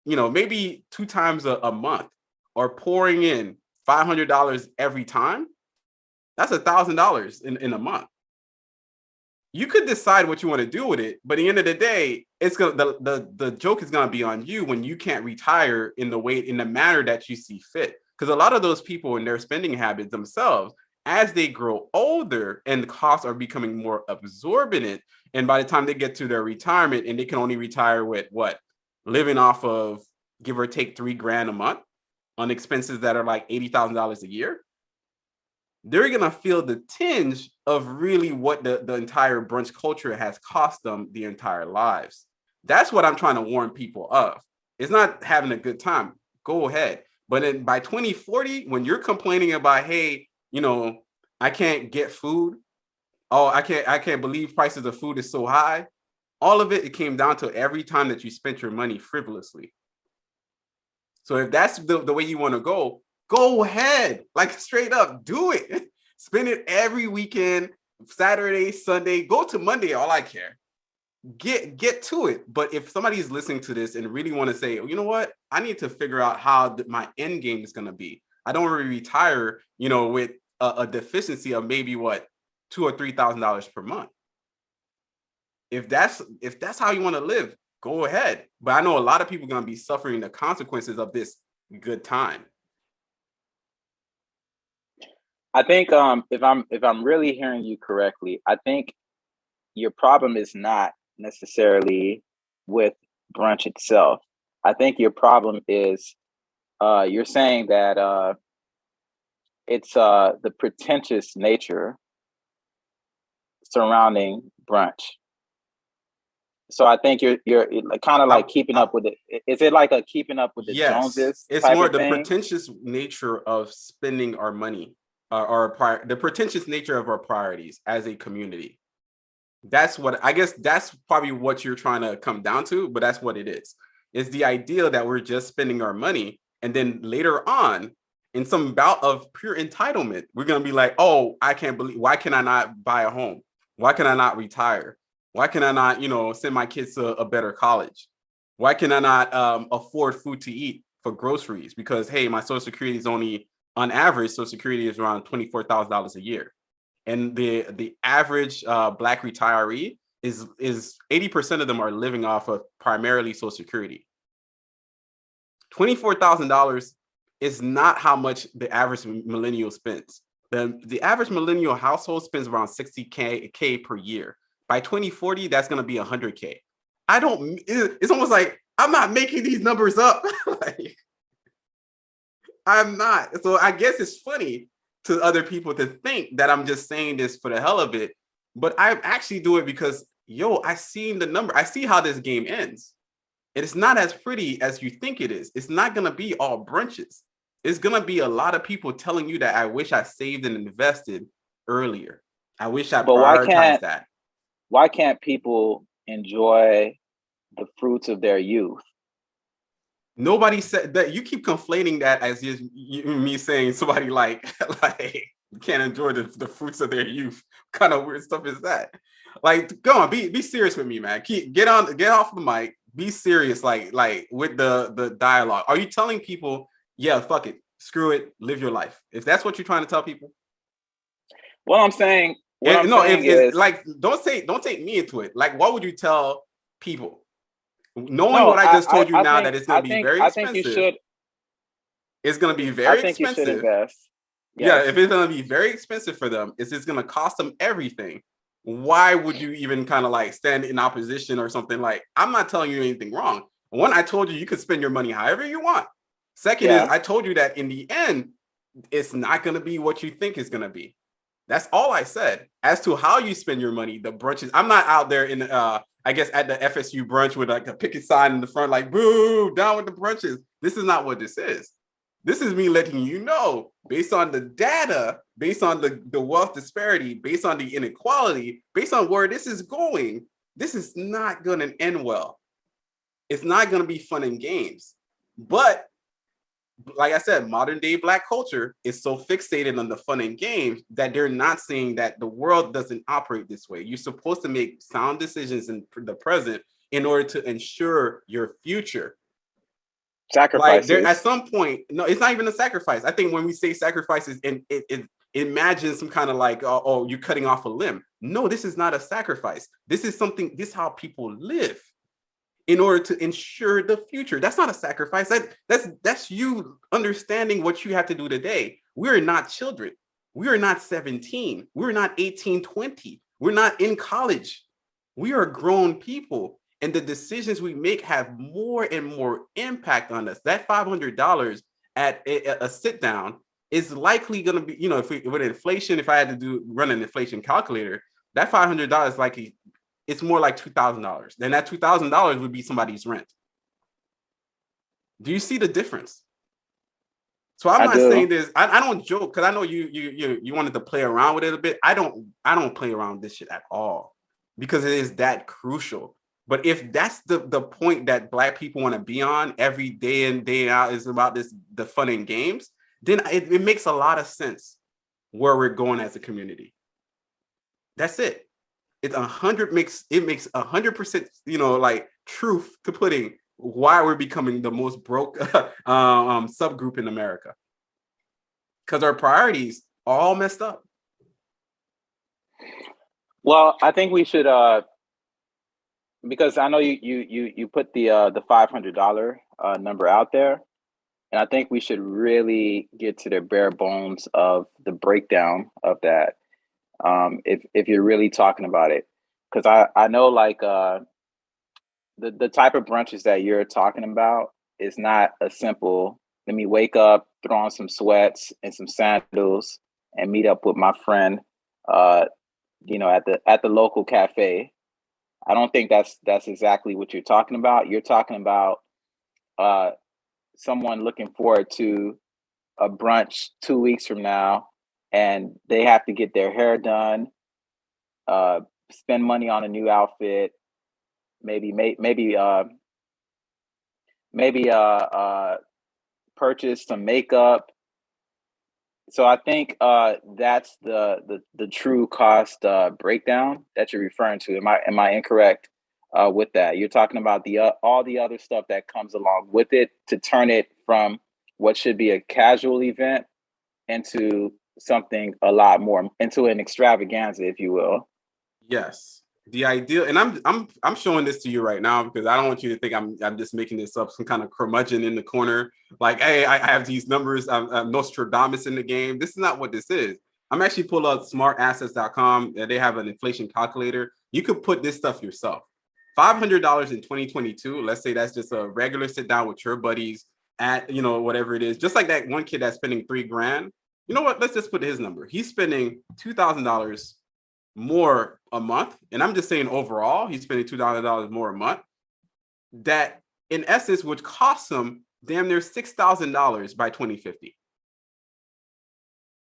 Speaker 1: maybe 2 times a month are pouring in $500 every time, that's $1,000 in a month. you could decide what you want to do with it, but at the end of the day, it's gonna the joke is gonna be on you when you can't retire in the manner that you see fit. Because a lot of those people in their spending habits themselves, as they grow older and the costs are becoming more absorbent, and by the time they get to their retirement and they can only retire with what, living off of give or take $3,000 a month on expenses that are like $80,000 a year, they're going to feel the tinge of really what the entire brunch culture has cost them the entire lives. That's what I'm trying to warn people of. It's not having a good time. Go ahead. But then by 2040, when you're complaining about, hey, I can't get food. Oh, I can't believe prices of food is so high. All of it came down to every time that you spent your money frivolously. So if that's the way you want to go ahead, like straight up, do it. Spend it every weekend, Saturday, Sunday, go to Monday, all I care. Get to it. But if somebody is listening to this and really want to say, you know what, I need to figure out how my end game is going to be. I don't want to retire, with a deficiency of maybe what, $2,000 or $3,000 per month. If that's how you want to live, go ahead. But I know a lot of people are going to be suffering the consequences of this good time.
Speaker 2: I think if I'm really hearing you correctly, I think your problem is not necessarily with brunch itself. I think your problem is you're saying that it's the pretentious nature surrounding brunch. So I think you're kind of like keeping up with it. Is it like a keeping up with the Joneses?
Speaker 1: It's more the pretentious nature of spending our money, the pretentious nature of our priorities as a community. That's what I guess that's probably what you're trying to come down to, but that's what it is. It's the idea that we're just spending our money, and then later on, in some bout of pure entitlement, we're gonna be like, oh, I can't believe, why can I not buy a home? Why can I not retire? Why can I not, send my kids to a better college? Why can I not afford food to eat for groceries? Because, hey, my Social Security is only, on average, Social Security is around $24,000 a year. And the average Black retiree is 80% of them are living off of primarily Social Security. $24,000 is not how much the average millennial spends. The average millennial household spends around $60K per year. By 2040, that's going to be $100K. It's almost like I'm not making these numbers up. Like, I'm not. So I guess it's funny to other people to think that I'm just saying this for the hell of it. But I actually do it because, I seen the number. I see how this game ends. It's not as pretty as you think it is. It's not going to be all brunches. It's going to be a lot of people telling you that I wish I saved and invested earlier. I wish I prioritized that.
Speaker 2: Why can't people enjoy the fruits of their youth?
Speaker 1: Nobody said that. You keep conflating that as me saying somebody like you can't enjoy the fruits of their youth. What kind of weird stuff is that? Like, go on, be serious with me, man. Get off the mic. Be serious, like with the dialogue. Are you telling people, yeah, fuck it, screw it, live your life? If that's what you're trying to tell people.
Speaker 2: What I'm saying.
Speaker 1: Is like, don't take me into it. Like, what would you tell people? Knowing what I just told you now, that it's going to be very expensive. I think you should. It's going to be very expensive.
Speaker 2: You should invest.
Speaker 1: Yes. Yeah, if it's going to be very expensive for them, it's going to cost them everything. Why would you even kind of like stand in opposition or something? Like, I'm not telling you anything wrong. One, I told you could spend your money however you want. Second is I told you that in the end, it's not going to be what you think it's going to be. That's all I said. As to how you spend your money, the brunches, I'm not out there in, I guess, at the FSU brunch with like a picket sign in the front, like, boo, down with the brunches. This is not what this is. This is me letting you know, based on the data, based on the wealth disparity, based on the inequality, based on where this is going, this is not going to end well. It's not going to be fun and games. But like I said, modern day Black culture is so fixated on the fun and games that they're not seeing that the world doesn't operate this way. You're supposed to make sound decisions in the present in order to ensure your future.
Speaker 2: Sacrifices.
Speaker 1: Like, at some point, no, it's not even a sacrifice. I think when we say sacrifices, and imagine some kind of like, oh, you're cutting off a limb. No, this is not a sacrifice. This is something, this is how people live in order to ensure the future. That's not a sacrifice. That's you understanding what you have to do today. We're not children. We are not 17. We're not 18, 20. We're not in college. We are grown people. And the decisions we make have more and more impact on us. That $500 at a sit down is likely going to be, with inflation, if I had to run an inflation calculator, that $500 likely, it's more like $2,000. Then that $2,000 would be somebody's rent. Do you see the difference? So I'm not saying this. I don't joke, because I know you wanted to play around with it a bit. I don't play around with this shit at all, because it is that crucial. But if that's the point that Black people want to be on every day in, day out, is about the fun and games, then it makes a lot of sense where we're going as a community. That's it. It makes 100%, like truth to putting why we're becoming the most broke subgroup in America, because our priorities are all messed up.
Speaker 2: Well, I think we should, because I know you put the $500 number out there, and I think we should really get to the bare bones of the breakdown of that. If you're really talking about it, because I know, like, the type of brunches that you're talking about is not a simple, let me wake up, throw on some sweats and some sandals and meet up with my friend, at the local cafe. I don't think that's exactly what you're talking about. You're talking about someone looking forward to a brunch 2 weeks from now, and they have to get their hair done, spend money on a new outfit, maybe purchase some makeup. So I think that's the true cost breakdown that you're referring to. Am I incorrect with that? You're talking about all the other stuff that comes along with it to turn it from what should be a casual event into something a lot more, into an extravaganza, if you will.
Speaker 1: Yes. The ideal, and I'm showing this to you right now, because I don't want you to think I'm just making this up, some kind of curmudgeon in the corner, like, hey, I have these numbers, I'm Nostradamus in the game. This is not what this is. I'm actually pull up smartassets.com, and they have an inflation calculator. You could put this stuff yourself. $500 in 2022, let's say that's just a regular sit down with your buddies at, whatever it is, just like that one kid that's spending $3,000. You know what? Let's just put his number. He's spending $2,000 more a month, and I'm just saying overall he's spending $2,000 more a month. That in essence would cost him damn near $6,000 by 2050.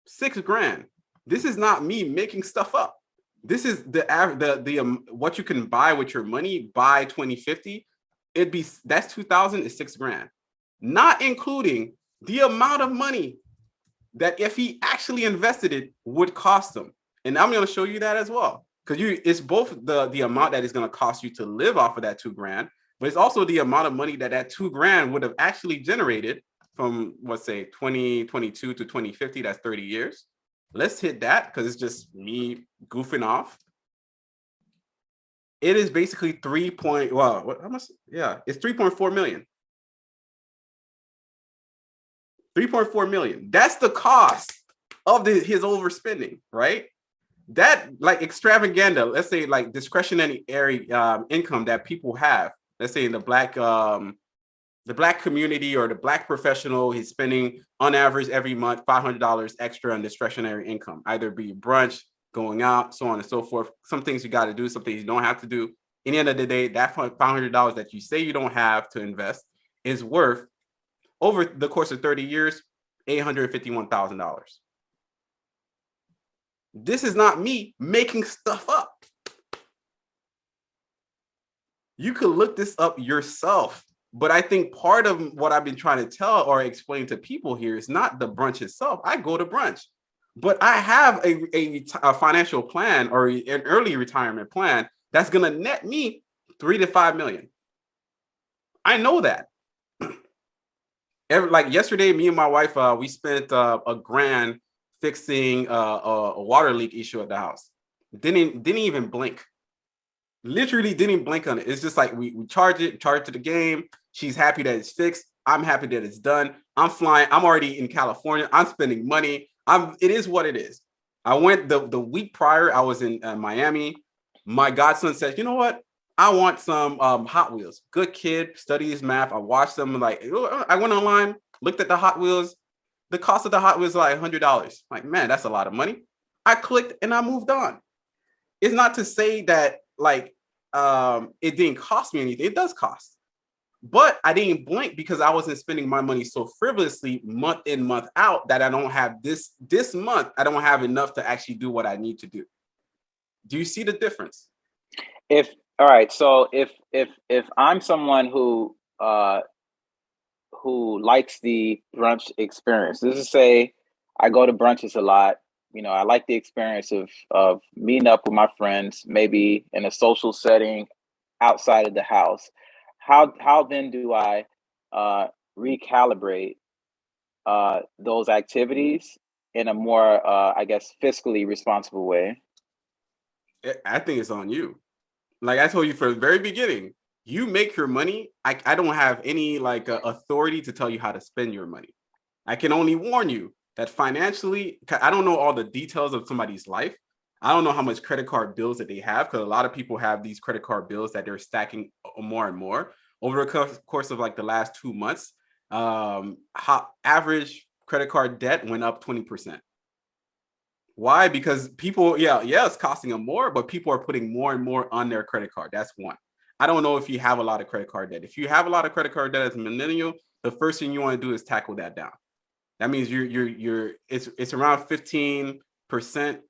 Speaker 1: $6,000. This is not me making stuff up. This is the what you can buy with your money by 2050. That's 2,000 is $6,000, not including the amount of money that if he actually invested it would cost him. And I'm going to show you that as well, because it's both the amount that is going to cost you to live off of that $2,000, but it's also the amount of money that $2,000 would have actually generated from, let's say, 2022 to 2050. That's 30 years. Let's hit that, because it's just me goofing off. It is basically it's 3.4 million. 3.4 million. That's the cost of his overspending, right? That, like, extravaganza, let's say, like, discretionary income that people have, let's say in the black community or the Black professional, he's spending on average every month $500 extra on discretionary income, either be brunch, going out, so on and so forth. Some things you got to do, some things you don't have to do. In the end of the day, that $500 that you say you don't have to invest is worth, over the course of 30 years, $851,000. This is not me making stuff up. You could look this up yourself. But I think part of what I've been trying to tell or explain to people here is not the brunch itself. I go to brunch, but I have a financial plan or an early retirement plan that's going to net me $3 to $5 million. I know that. Like yesterday, me and my wife, we spent $1,000 fixing a water leak issue at the house. Didn't even blink. Literally didn't blink on it. It's just like we charge it to the game. She's happy that it's fixed. I'm happy that it's done. I'm flying. I'm already in California. I'm spending money. It is what it is. I went the week prior. I was in Miami. My godson said, "You know what? I want some Hot Wheels." Good kid, studies math. I watched them. Like, I went online, looked at the Hot Wheels. The cost of the Hot Wheels is like $100. Like, man, that's a lot of money. I clicked and I moved on. It's not to say that like it didn't cost me anything. It does cost. But I didn't blink because I wasn't spending my money so frivolously month in, month out that I don't have this month. I don't have enough to actually do what I need to do. Do you see the difference?
Speaker 2: All right, so if I'm someone who likes the brunch experience, this is say I go to brunches a lot. I like the experience of meeting up with my friends, maybe in a social setting outside of the house. How then do I recalibrate those activities in a more, I guess, fiscally responsible way?
Speaker 1: I think it's on you. Like I told you from the very beginning, you make your money. I don't have any like authority to tell you how to spend your money. I can only warn you that financially, I don't know all the details of somebody's life. I don't know how much credit card bills that they have, because a lot of people have these credit card bills that they're stacking more and more over the course of like the last 2 months. Average credit card debt went up 20%. Why? Because people, it's costing them more, but people are putting more and more on their credit card. That's one. I don't know if you have a lot of credit card debt. If you have a lot of credit card debt as a millennial, the first thing you want to do is tackle that down. That means it's around 15%.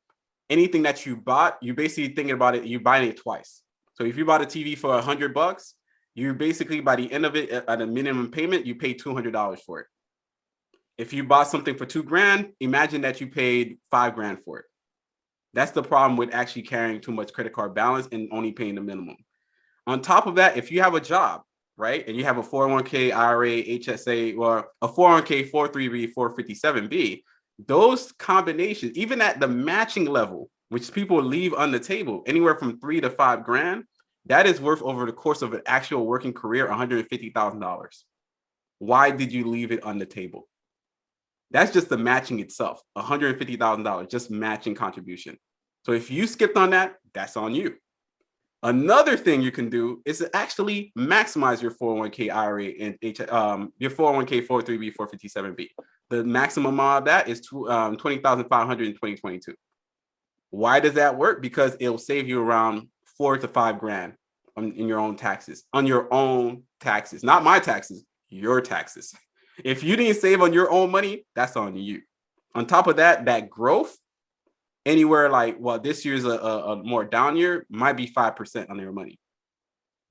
Speaker 1: Anything that you bought, you're basically thinking about it, you're buying it twice. So if you bought a TV for $100, you basically, by the end of it, at a minimum payment, you pay $200 for it. If you bought something for $2,000, imagine that you paid $5,000 for it. That's the problem with actually carrying too much credit card balance and only paying the minimum. On top of that, if you have a job, right, and you have a 401k, IRA, HSA, or a 401k, 403b, 457b, those combinations, even at the matching level, which people leave on the table, anywhere from $3,000 to $5,000, that is worth, over the course of an actual working career, $150,000. Why did you leave it on the table? That's just the matching itself, $150,000, just matching contribution. So if you skipped on that, that's on you. Another thing you can do is to actually maximize your 401k IRA and your 401k 403b 457b. The maximum amount of that is $20,500 in 2022. Why does that work? Because it'll save you around $4,000 to $5,000 in your own taxes, not my taxes, your taxes. If you didn't save on your own money, that's on you. On top of that, that growth, anywhere like, well, this year's a more down year, might be 5% on your money,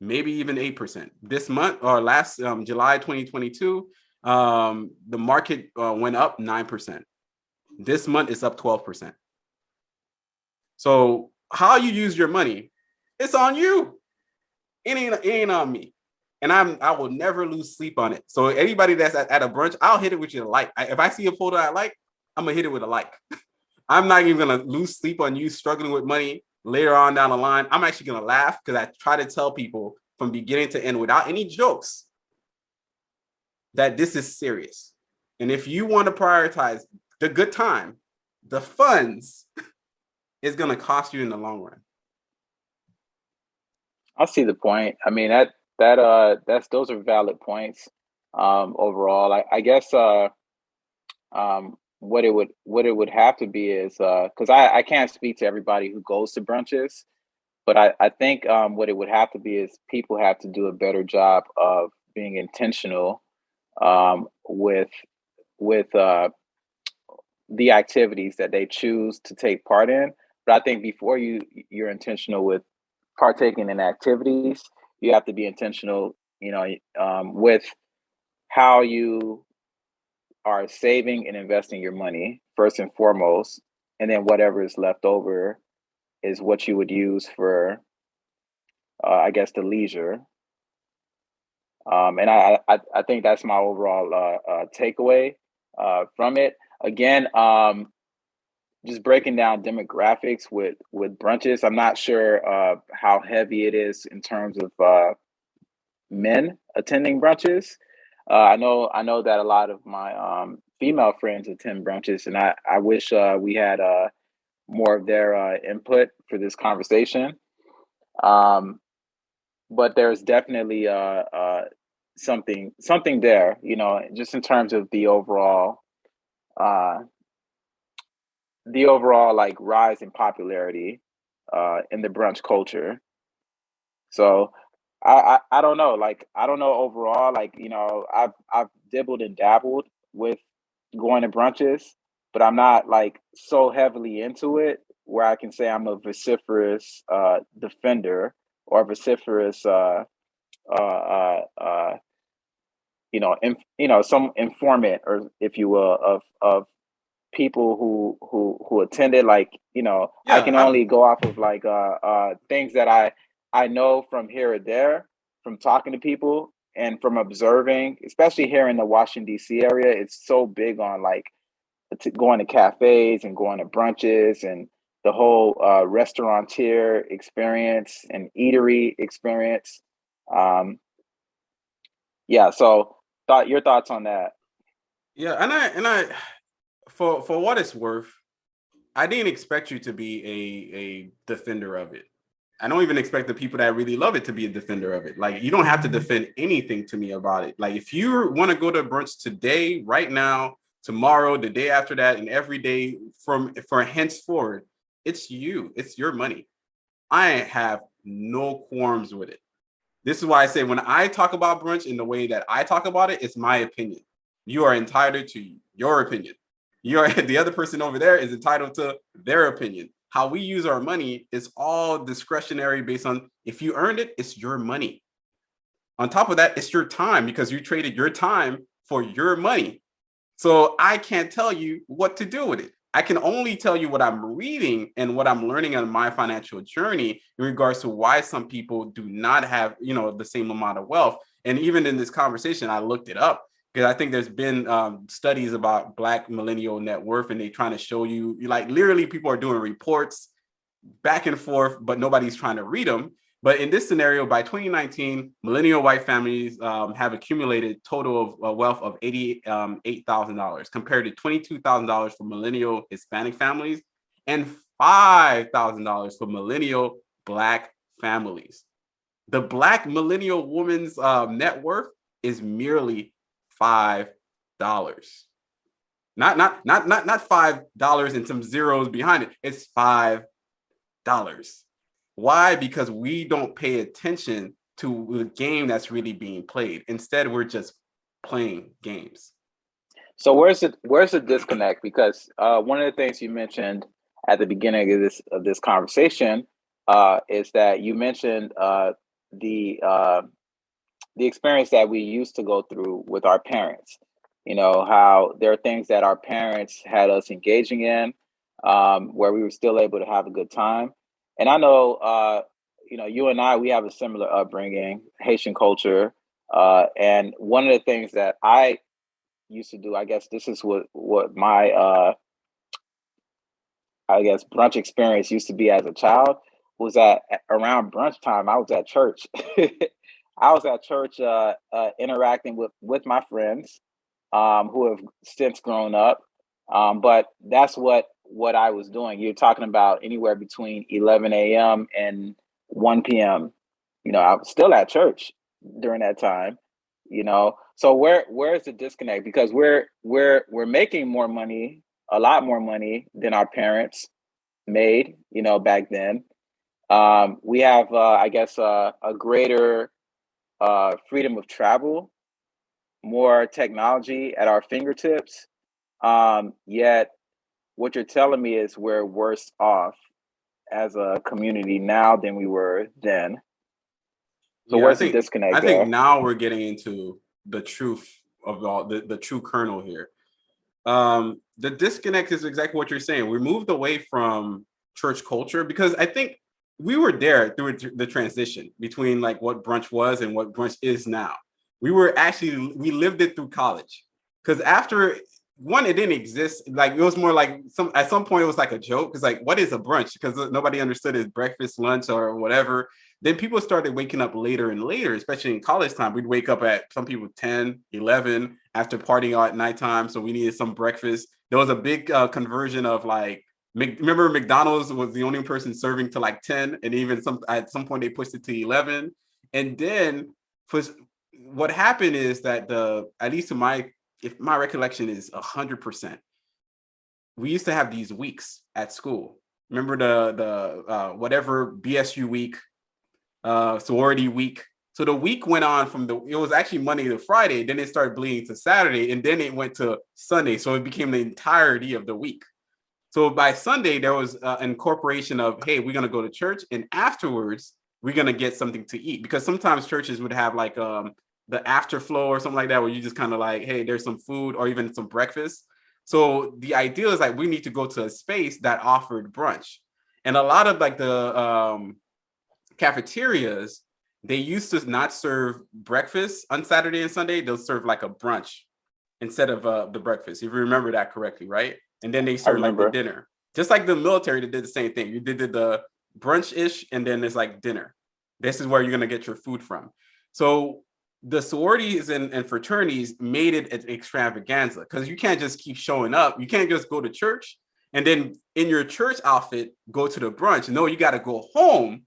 Speaker 1: maybe even 8%. This month or last July 2022, the market went up 9%. This month it's up 12%. So how you use your money, it's on you. It ain't on me. And I will never lose sleep on it. So anybody that's at a brunch, I'll hit it with a like. If I see a photo I like, I'm gonna hit it with a like. I'm not even gonna lose sleep on you struggling with money later on down the line. I'm actually gonna laugh, because I try to tell people from beginning to end without any jokes that this is serious. And if you want to prioritize the good time, the funds, is gonna cost you in the long run.
Speaker 2: I see the point. I mean, those are valid points. Overall, I guess what it would have to be is, because I can't speak to everybody who goes to brunches, but I think what it would have to be is people have to do a better job of being intentional with the activities that they choose to take part in. But I think before you're intentional with partaking in activities, you have to be intentional, with how you are saving and investing your money first and foremost, and then whatever is left over is what you would use for, I guess, the leisure. And I think that's my overall takeaway from it. Again, just breaking down demographics with brunches. I'm not sure how heavy it is in terms of men attending brunches. I know that a lot of my female friends attend brunches, and I wish we had more of their input for this conversation. Um, but there's definitely something there, just in terms of uh, the overall like rise in popularity in the brunch culture. So I don't know. Like I don't know overall. Like I've dibbled and dabbled with going to brunches, but I'm not like so heavily into it where I can say I'm a vociferous defender or a vociferous uh, uh, uh, some informant, or if you will, of people who attended. Like I
Speaker 1: Yeah,
Speaker 2: can only go off of like things that I know from here or there, from talking to people and from observing, especially here in the Washington D.C. area. It's so big on like going to cafes and going to brunches and the whole restaurateur experience and eatery experience. um yeah, so thought your thoughts on that.
Speaker 1: yeah, and I for what it's worth, I didn't expect you to be a defender of it. I don't even expect the people that really love it to be a defender of it. Like, you don't have to defend anything to me about it. Like, if you want to go to brunch today, right now, tomorrow, the day after that, and every day for henceforward, it's you. It's your money. I have no qualms with it. This is why I say when I talk about brunch in the way that I talk about it, it's my opinion. You are entitled to your opinion. You are the other person over there is entitled to their opinion. How we use our money is all discretionary based on if you earned it, it's your money. On top of that, it's your time because you traded your time for your money. So I can't tell you what to do with it. I can only tell you what I'm reading and what I'm learning on my financial journey in regards to why some people do not have, the same amount of wealth. And even in this conversation, I looked it up because I think there's been studies about Black millennial net worth, and they trying to show you, like, literally people are doing reports back and forth, but nobody's trying to read them. But in this scenario, by 2019, millennial white families have accumulated total of wealth of $88,000 compared to $22,000 for millennial Hispanic families and $5,000 for millennial Black families. The Black millennial woman's net worth is merely $5. Not $5 and some zeros behind it. It's $5. Why? Because we don't pay attention to the game that's really being played. Instead, we're just playing games.
Speaker 2: So where's the disconnect? Because one of the things you mentioned at the beginning of this conversation is that you mentioned the uh, the experience that we used to go through with our parents. How there are things that our parents had us engaging in, where we were still able to have a good time. And I know, you and I, we have a similar upbringing, Haitian culture. And one of the things that I used to do, I guess this is what my I guess brunch experience used to be as a child, was that around brunch time I was at church. I was at church interacting with my friends who have since grown up. But that's what I was doing. You're talking about anywhere between 11 a.m. and 1 p.m. I was still at church during that time. So where's the disconnect? Because we're making more money, a lot more money than our parents made, back then. We have, I guess, a greater freedom of travel, more technology at our fingertips. Yet, what you're telling me is we're worse off as a community now than we were then. So
Speaker 1: Yeah, I
Speaker 2: where's the
Speaker 1: think I
Speaker 2: disconnect
Speaker 1: think
Speaker 2: there?
Speaker 1: now we're getting into the truth of all the true kernel here. The disconnect is exactly what you're saying. We moved away from church culture because I think we were there through the transition between like what brunch was and what brunch is now. We lived it through college because after one, it didn't exist. Like it was more like at some point it was like a joke. Because like, what is a brunch? Because nobody understood it, breakfast, lunch, or whatever. Then people started waking up later and later, especially in college time. We'd wake up at some people 10, 11 after partying out at nighttime. So we needed some breakfast. There was a big conversion of like, remember McDonald's was the only person serving to like 10, and even at some point they pushed it to 11. And then what happened is that at least if my recollection is 100%, we used to have these weeks at school. Remember the whatever BSU week, sorority week. So the week went on it was actually Monday to Friday, then it started bleeding to Saturday, and then it went to Sunday. So it became the entirety of the week. So by Sunday, there was an incorporation of, hey, we're going to go to church, and afterwards, we're going to get something to eat. Because sometimes churches would have like the afterflow or something like that, where you just kind of like, hey, there's some food or even some breakfast. So the idea is like, we need to go to a space that offered brunch. And a lot of like the cafeterias, they used to not serve breakfast on Saturday and Sunday. They'll serve like a brunch instead of the breakfast, if you remember that correctly, right? And then they serve like the dinner. Just like the military, they did the same thing. You did the brunch-ish, and then there's like dinner. This is where you're going to get your food from. So the sororities and fraternities made it an extravaganza, because you can't just keep showing up. You can't just go to church and then in your church outfit go to the brunch. No, you got to go home,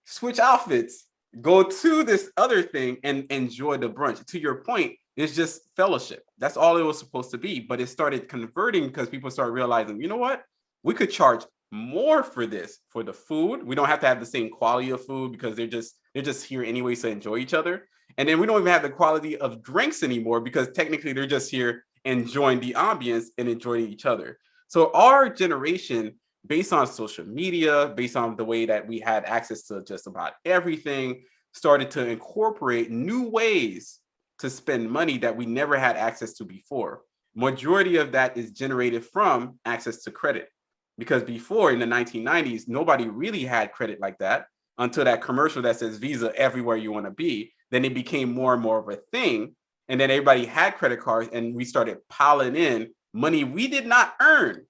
Speaker 1: switch outfits, go to this other thing, and enjoy the brunch. To your point, it's just fellowship. That's all it was supposed to be. But it started converting because people started realizing, you know what? We could charge more for this, for the food. We don't have to have the same quality of food because they're just here anyways to enjoy each other. And then we don't even have the quality of drinks anymore because technically they're just here enjoying the ambience and enjoying each other. So our generation, based on social media, based on the way that we had access to just about everything, started to incorporate new ways to spend money that we never had access to before. Majority of that is generated from access to credit. Because before, in the 1990s, nobody really had credit like that until that commercial that says Visa everywhere you want to be. Then it became more and more of a thing. And then everybody had credit cards, and we started piling in money we did not earn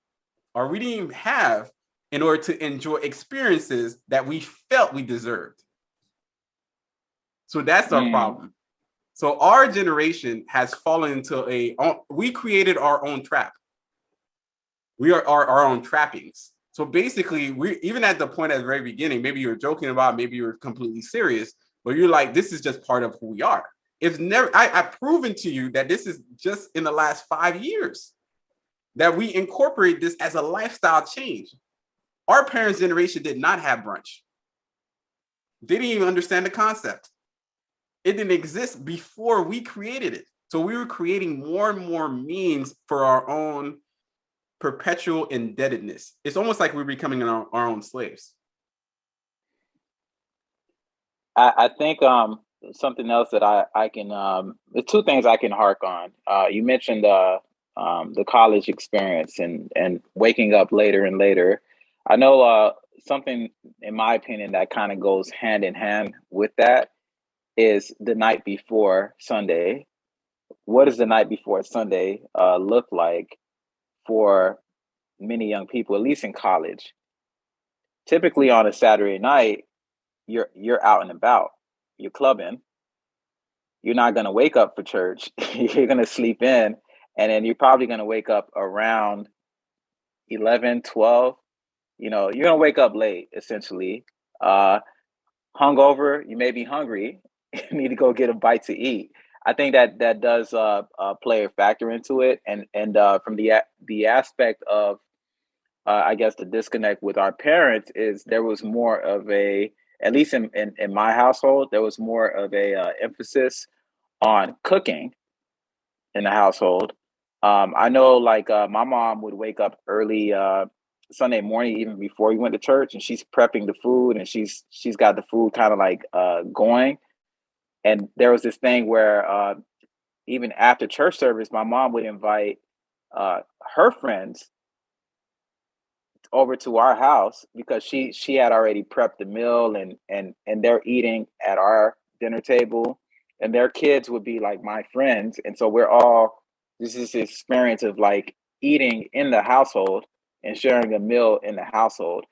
Speaker 1: or we didn't even have in order to enjoy experiences that we felt we deserved. So that's our problem. So our generation has fallen into we created our own trap. We are our own trappings. So basically, we even at the point at the very beginning, maybe you were joking about, maybe you were completely serious, but you're like, this is just part of who we are. It's never, I've proven to you that this is just in the last 5 years that we incorporate this as a lifestyle change. Our parents' generation did not have brunch. They didn't even understand the concept. It didn't exist before we created it. So we were creating more and more means for our own perpetual indebtedness. It's almost like we're becoming our own slaves.
Speaker 2: I think something else that I can the two things I can hark on. You mentioned the college experience and waking up later and later. I know something, in my opinion, that kind of goes hand in hand with that is the night before Sunday. What does the night before Sunday look like for many young people, at least in college? Typically on a Saturday night, you're out and about, you're clubbing. You're not going to wake up for church. You're going to sleep in, and then you're probably going to wake up around 11, 12. You're going to wake up late, essentially. Hungover, you may be hungry. You need to go get a bite to eat. I think that does play a factor into it, and from the aspect of I guess the disconnect with our parents is there was more of a, at least in my household, there was more of a emphasis on cooking in the household. I know like my mom would wake up early Sunday morning, even before we went to church, and she's prepping the food, and she's got the food kind of like going. And there was this thing where even after church service, my mom would invite her friends over to our house because she had already prepped the meal, and they're eating at our dinner table, and their kids would be like my friends, and so we're all this is the experience of like eating in the household and sharing a meal in the household.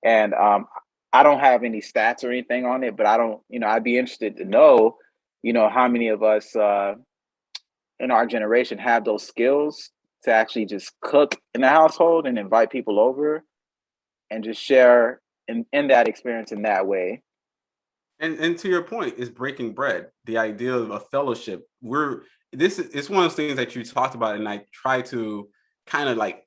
Speaker 2: And I don't have any stats or anything on it, but I don't, I'd be interested to know, how many of us in our generation have those skills to actually just cook in the household and invite people over and just share in that experience in that way.
Speaker 1: And to your point, is breaking bread, the idea of a fellowship. It's one of those things that you talked about, and I try to kind of like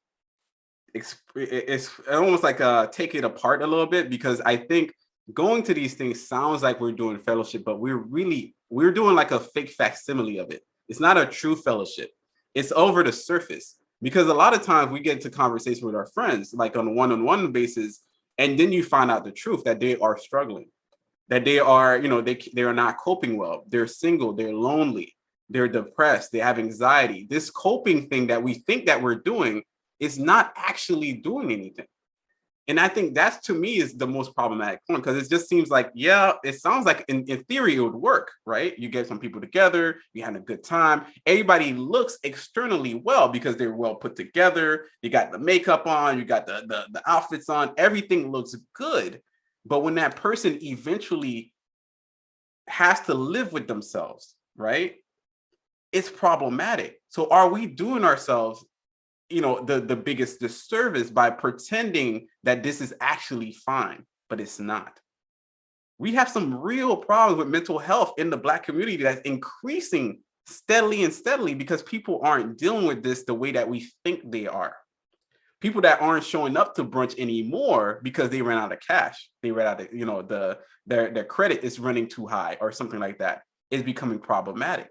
Speaker 1: it's almost like take it apart a little bit, because I think going to these things sounds like we're doing fellowship, but we're doing like a fake facsimile of it. It's not a true fellowship. It's over the surface, because a lot of times we get into conversation with our friends like on a one-on-one basis, and then you find out the truth that they are struggling, that they are, they are not coping well. They're single, they're lonely, they're depressed, they have anxiety. This coping thing that we think that we're doing is not actually doing anything. And I think that's, to me, is the most problematic point, because it just seems like, yeah, it sounds like in theory it would work, right? You get some people together, you have a good time. Everybody looks externally well because they're well put together. You got the makeup on, you got the outfits on, everything looks good. But when that person eventually has to live with themselves, right, it's problematic. So are we doing ourselves, the biggest disservice by pretending that this is actually fine, but it's not? We have some real problems with mental health in the Black community that's increasing steadily because people aren't dealing with this the way that we think they are. People that aren't showing up to brunch anymore because they ran out of cash. They ran out of, their credit is running too high or something like that, is becoming problematic.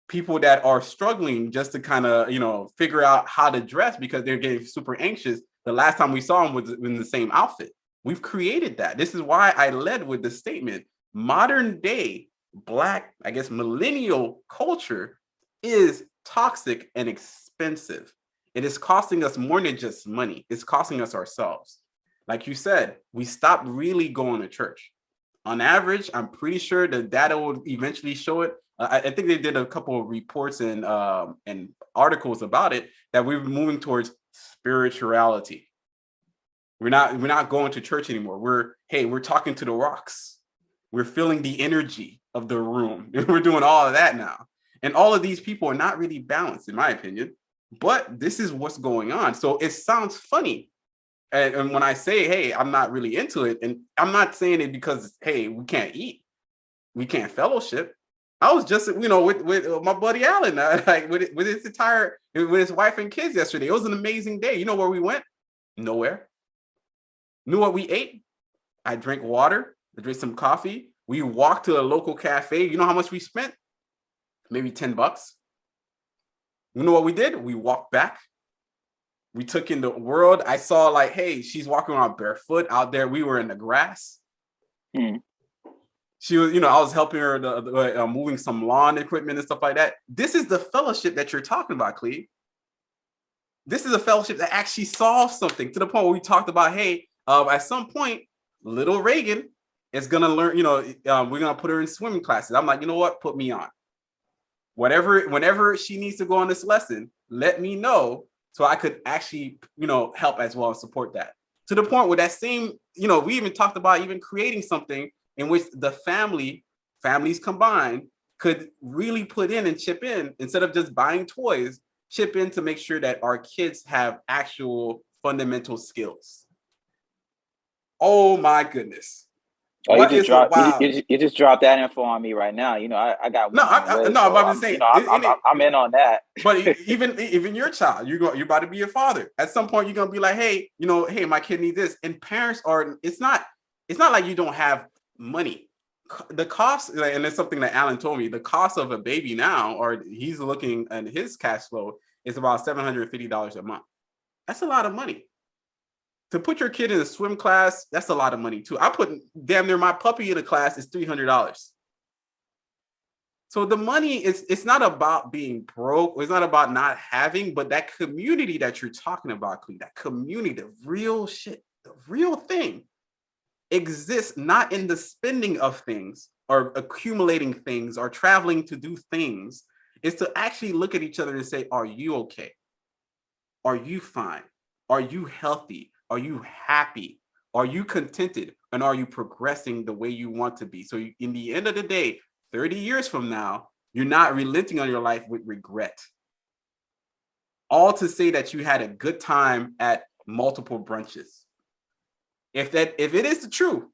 Speaker 1: People that are struggling just to kind of, figure out how to dress because they're getting super anxious. The last time we saw them was in the same outfit. We've created that. This is why I led with the statement: modern day Black, I guess, millennial culture is toxic and expensive. It is costing us more than just money. It's costing us ourselves. Like you said, we stopped really going to church. On average, I'm pretty sure the data will eventually show it. I think they did a couple of reports and articles about it, that we're moving towards spirituality. We're not going to church anymore. We're talking to the rocks. We're feeling the energy of the room. We're doing all of that now. And all of these people are not really balanced, in my opinion. But this is what's going on. So it sounds funny. And when I say, hey, I'm not really into it, and I'm not saying it because, hey, we can't eat, we can't fellowship. I was just, with my buddy Alan, like with his wife and kids yesterday. It was an amazing day. You know where we went? Nowhere. Knew what we ate? I drank water. I drank some coffee. We walked to a local cafe. You know how much we spent? Maybe $10. You know what we did? We walked back. We took in the world. I saw like, hey, she's walking around barefoot out there. We were in the grass. She was, I was helping her moving some lawn equipment and stuff like that. This is the fellowship that you're talking about, Cleve. This is a fellowship that actually solves something, to the point where we talked about, hey, at some point, little Reagan is going to learn, we're going to put her in swimming classes. I'm like, you know what? Put me on. Whenever she needs to go on this lesson, let me know, so I could actually, help as well and support that. To the point where that same, we even talked about even creating something in which the families combined could really put in and chip in, instead of just buying toys, chip in to make sure that our kids have actual fundamental skills. Oh my goodness.
Speaker 2: Oh, you just dropped that info on me right now. I got one.
Speaker 1: I'm just saying.
Speaker 2: I'm in on that.
Speaker 1: But even your child, you're about to be a father. At some point, you're gonna be like, hey, hey, my kid needs this. And parents are. It's not like you don't have money. The cost, and it's something that Alan told me. The cost of a baby now, or he's looking at his cash flow, is about $750 a month. That's a lot of money. To put your kid in a swim class, that's a lot of money too. I put damn near my puppy in a class is $300. So the money it's not about being broke. It's not about not having, but that community that you're talking about, that community, the real shit, the real thing exists not in the spending of things or accumulating things or traveling to do things. is to actually look at each other and say, are you okay? Are you fine? Are you healthy? Are you happy? Are you contented? And are you progressing the way you want to be? So in the end of the day, 30 years from now, you're not relenting on your life with regret. All to say that you had a good time at multiple brunches. If it is the truth,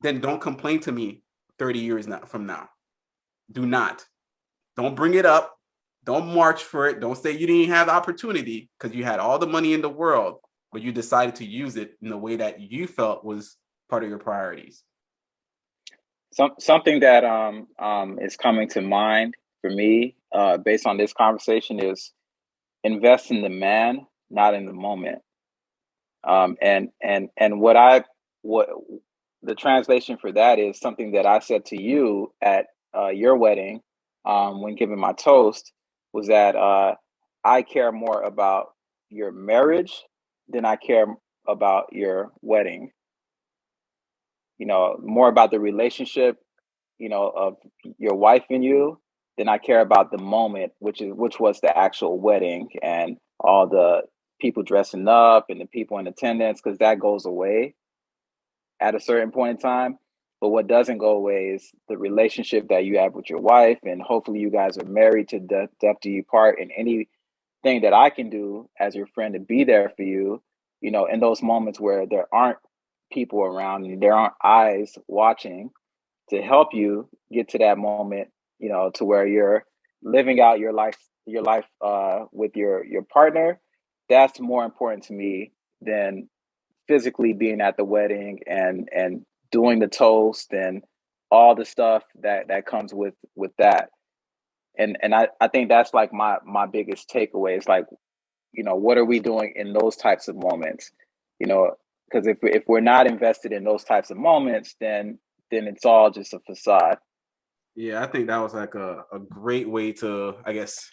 Speaker 1: then don't complain to me 30 years from now. Do not. Don't bring it up. Don't march for it. Don't say you didn't have the opportunity, because you had all the money in the world, but you decided to use it in the way that you felt was part of your priorities.
Speaker 2: Something that is coming to mind for me based on this conversation is invest in the man, not in the moment. And what the translation for that is something that I said to you at your wedding when giving my toast, was that I care more about your marriage than I care about your wedding. You know, more about the relationship, you know, of your wife and you, than I care about the moment, which was the actual wedding and all the people dressing up and the people in attendance, because that goes away at a certain point in time. But what doesn't go away is the relationship that you have with your wife, and hopefully you guys are married to death do you part. And anything that I can do as your friend to be there for you, you know, in those moments where there aren't people around and there aren't eyes watching, to help you get to that moment, you know, to where you're living out your life with your partner. That's more important to me than physically being at the wedding and doing the toast and all the stuff that comes with that. And I think that's like my biggest takeaway is like, you know, what are we doing in those types of moments? You know, because if we're not invested in those types of moments, then it's all just a facade.
Speaker 1: Yeah, I think that was like a great way to, I guess,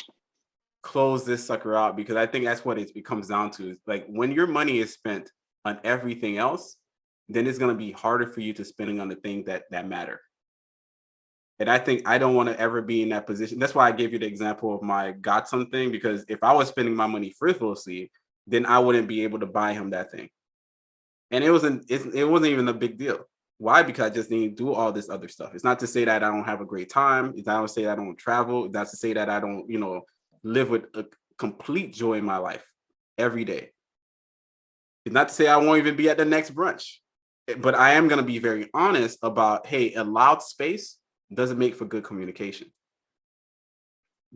Speaker 1: close this sucker out, because I think that's what it comes down to. Like, when your money is spent on everything else, then it's going to be harder for you to spending on the things that matter. And I think I don't want to ever be in that position. That's why I gave you the example of my godson thing, because if I was spending my money frivolously, then I wouldn't be able to buy him that thing. And it wasn't even a big deal. Why? Because I just didn't do all this other stuff. It's not to say that I don't have a great time. It's not to say that I don't travel. It's not to say that I don't, you know, live with a complete joy in my life every day. It's not to say I won't even be at the next brunch. But I am going to be very honest about, hey, a loud space doesn't make for good communication.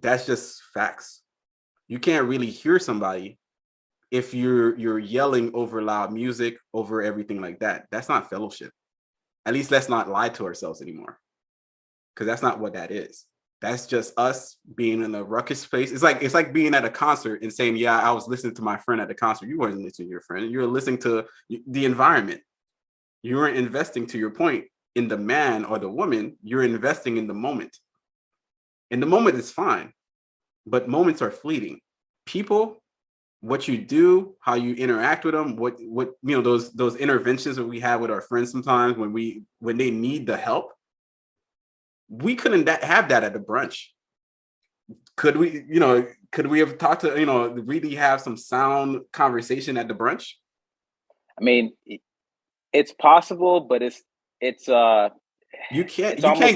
Speaker 1: That's just facts. You can't really hear somebody if you're yelling over loud music, over everything like that. That's not fellowship. At least let's not lie to ourselves anymore, because that's not what that is. That's just us being in a ruckus space. It's like being at a concert and saying, yeah, I was listening to my friend at the concert. You weren't listening to your friend. You were listening to the environment. You weren't investing, to your point, in the man or the woman. You're investing in the moment. And the moment is fine, but moments are fleeting. People, what you do, how you interact with them, what you know, those interventions that we have with our friends sometimes when they need the help, we couldn't have that at the brunch. Could we, you know, could we have talked to, you know, really have some sound conversation at the brunch?
Speaker 2: I mean, it's possible, but it's it's almost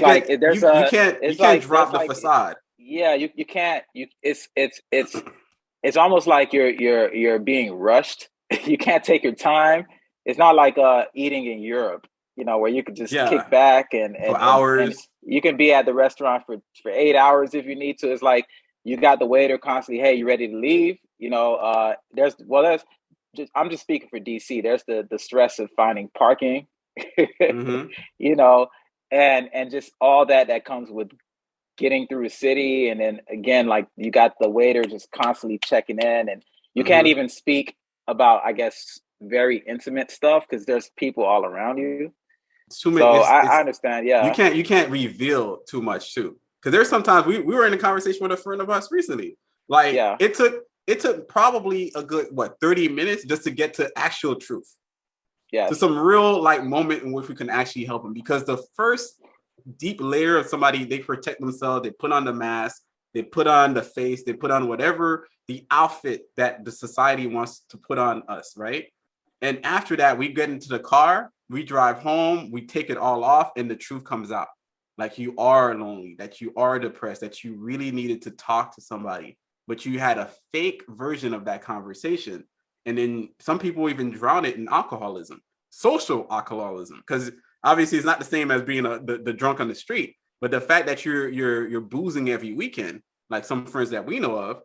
Speaker 2: like there's a
Speaker 1: you
Speaker 2: it's
Speaker 1: can't
Speaker 2: like there's
Speaker 1: drop the
Speaker 2: like
Speaker 1: facade.
Speaker 2: yeah, you can't you it's almost like you're being rushed. You can't take your time. It's not like eating in Europe, you know, where you could just kick
Speaker 1: Yeah,
Speaker 2: back
Speaker 1: for
Speaker 2: and
Speaker 1: hours.
Speaker 2: you can be at the restaurant for 8 hours if you need to. It's like you got the waiter constantly, hey, you ready to leave? You know, there's just I'm just speaking for DC. There's the stress of finding parking,
Speaker 1: Mm-hmm.
Speaker 2: you know, and just all that comes with getting through the city. And then again, like you got the waiter just constantly checking in, and you can't
Speaker 1: Mm-hmm.
Speaker 2: even speak about, I guess, very intimate stuff because there's people all around you.
Speaker 1: It's too many.
Speaker 2: So I
Speaker 1: It's
Speaker 2: understand. Yeah.
Speaker 1: you can't reveal too much too, because there's sometimes we were in a conversation with a friend of us recently. Like,
Speaker 2: Yeah.
Speaker 1: it took probably a good 30 minutes just to get to actual truth, to
Speaker 2: Yes.
Speaker 1: some real like moment in which we can actually help them. Because the first deep layer of somebody, they protect themselves, they put on the mask, They put on the face, they put on whatever the outfit that the society wants to put on us, right? And after that, we get into the car, we drive home, we take it all off, and the truth comes out. Like you are lonely, that you are depressed, that you really needed to talk to somebody, but you had a fake version of that conversation. And then some people even drown it in alcoholism, social alcoholism, because obviously it's not the same as being the drunk on the street. But the fact that you're boozing every weekend, like some friends that we know of,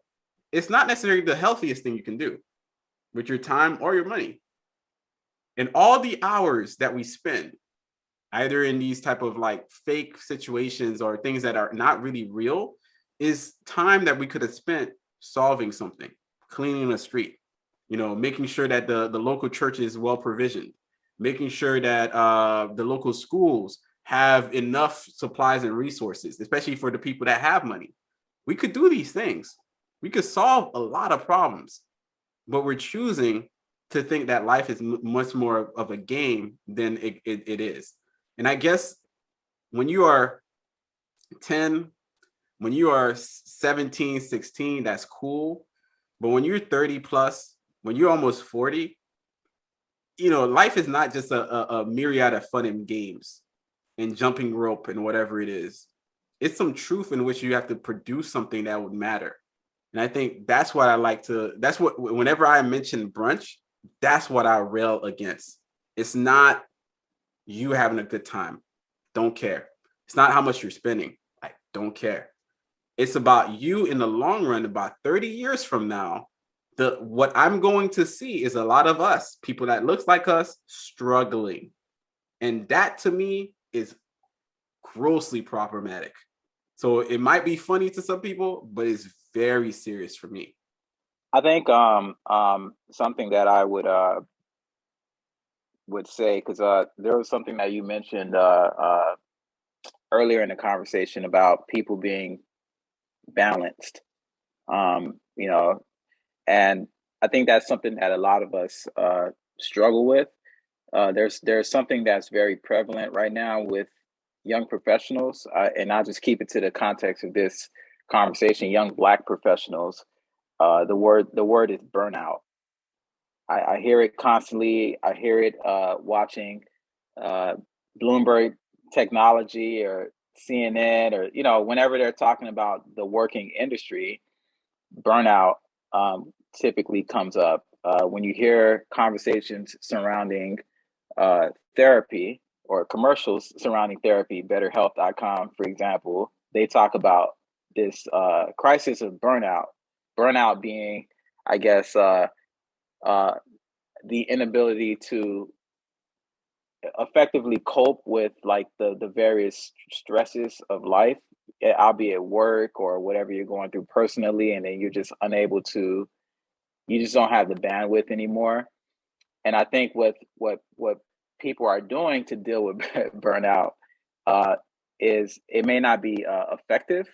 Speaker 1: it's not necessarily the healthiest thing you can do with your time or your money. And all the hours that we spend either in these type of like fake situations or things that are not really real is time that we could have spent solving something, cleaning a street, making sure that the local church is well provisioned, making sure that the local schools have enough supplies and resources, especially for the people that have money. We could do these things. We could solve a lot of problems, but we're choosing to think that life is much more of a game than it is. And I guess when you are 10, when you are 17, 16, that's cool. But when you're 30 plus, when you're almost 40, life is not just a myriad of fun and games and jumping rope and whatever it is. It's some truth in which you have to produce something that would matter. And I think that's what whenever I mention brunch, that's what I rail against. It's not you having a good time. Don't care. It's not how much you're spending. I don't care. It's about you in the long run, about 30 years from now. What I'm going to see is a lot of us, people that looks like us, struggling. And that to me is grossly problematic. So it might be funny to some people, but it's very serious for me.
Speaker 2: I think something that I would say, because there was something that you mentioned earlier in the conversation about people being balanced, and I think that's something that a lot of us struggle with. There's something that's very prevalent right now with young professionals, and I'll just keep it to the context of this conversation. Young Black professionals. The word is burnout. I hear it constantly. I hear it watching Bloomberg Technology or CNN, or whenever they're talking about the working industry, burnout typically comes up. When you hear conversations surrounding therapy or commercials surrounding therapy, BetterHealth.com, for example, they talk about this crisis of burnout. Burnout being, I guess, the inability to effectively cope with like the various stresses of life, albeit work or whatever you're going through personally, and then you're just unable to, you just don't have the bandwidth anymore. And I think what people are doing to deal with burnout is it may not be effective,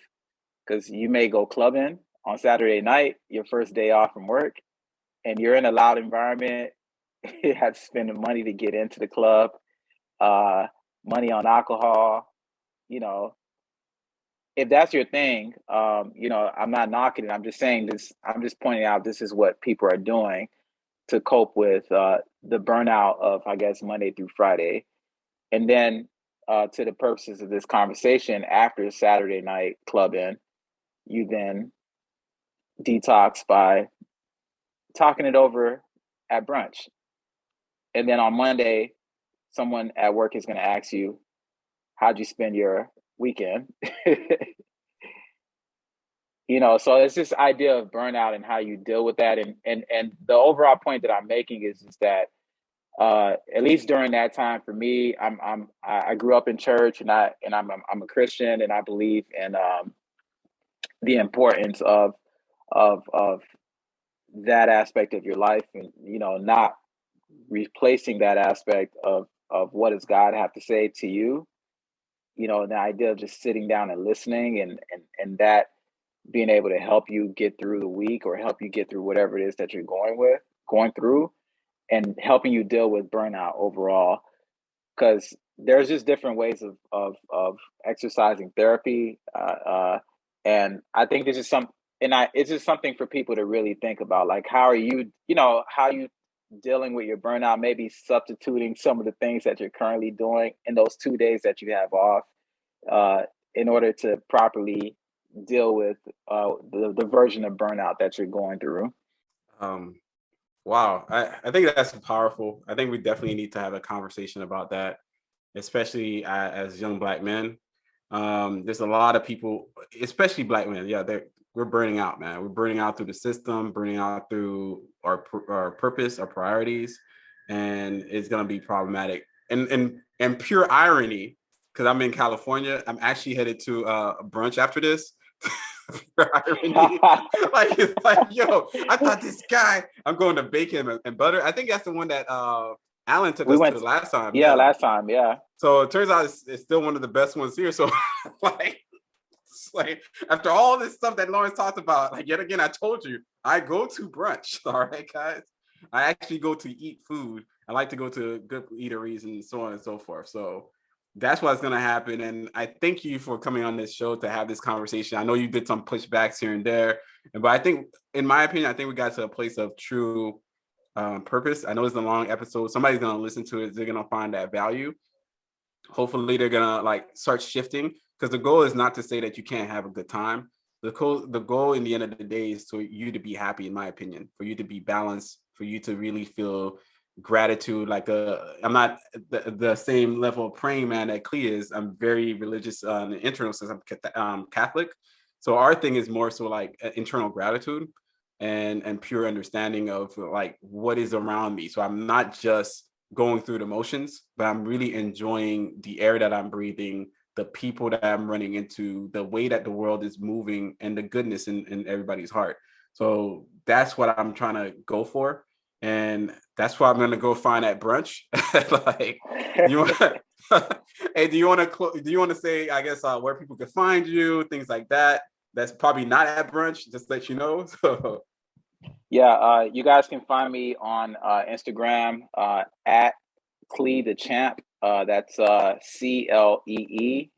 Speaker 2: because you may go clubbing on Saturday night, your first day off from work, and you're in a loud environment. You have to spend the money to get into the club, money on alcohol. If that's your thing, I'm not knocking it. I'm just saying this. I'm just pointing out this is what people are doing to cope with the burnout of, I guess, Monday through Friday. And then to the purposes of this conversation, after Saturday night clubbing, you then detox by talking it over at brunch. And then on Monday, someone at work is going to ask you, how'd you spend your weekend? So it's this idea of burnout and how you deal with that. And the overall point that I'm making is that at least during that time for me, I grew up in church, and I'm a Christian, and I believe in the importance of that aspect of your life, and not replacing that aspect of what does God have to say to you. The idea of just sitting down and listening, and that being able to help you get through the week, or help you get through whatever it is that you're going through, and helping you deal with burnout overall. Because there's just different ways of exercising therapy, And I think this is it's just something for people to really think about. Like, how are you, how you dealing with your burnout, maybe substituting some of the things that you're currently doing in those 2 days that you have off, in order to properly deal with the version of burnout that you're going through.
Speaker 1: Wow. I think that's powerful. I think we definitely need to have a conversation about that, especially as young Black men. There's a lot of people, especially Black men. Yeah, we're burning out, man. We're burning out through the system, burning out through our purpose, our priorities, and it's gonna be problematic. And pure irony, because I'm in California, I'm actually headed to a brunch after this. Pure irony. Like, it's like, yo, I thought this guy, I'm going to bacon and butter. I think that's the one that Alan took us to last time.
Speaker 2: Yeah, last time, yeah.
Speaker 1: So it turns out it's still one of the best ones here. So like after all this stuff that Lawrence talked about, like, yet again, I told you, I go to brunch. All right, guys. I actually go to eat food. I like to go to good eateries and so on and so forth. So that's what's going to happen. And I thank you for coming on this show to have this conversation. I know you did some pushbacks here and there, but I think, in my opinion, I think we got to a place of true purpose. I know it's a long episode. Somebody's going to listen to it. They're going to find that value. Hopefully they're going to start shifting, because the goal is not to say that you can't have a good time. The goal in the end of the day is for you to be happy, in my opinion, for you to be balanced, for you to really feel gratitude. I'm not the same level of praying man that Clea is. I'm very religious on the internal sense. I'm Catholic. So our thing is more so like internal gratitude and pure understanding of like what is around me. So I'm not just going through the motions, but I'm really enjoying the air that I'm breathing, the people that I'm running into, the way that the world is moving, and the goodness in everybody's heart. So that's what I'm trying to go for. And that's what I'm going to go find at brunch. Like, hey, do you want to say, I guess, where people can find you, things like that? That's probably not at brunch, just to let you know. So
Speaker 2: yeah, you guys can find me on Instagram at Clee the Champ. That's CLEE,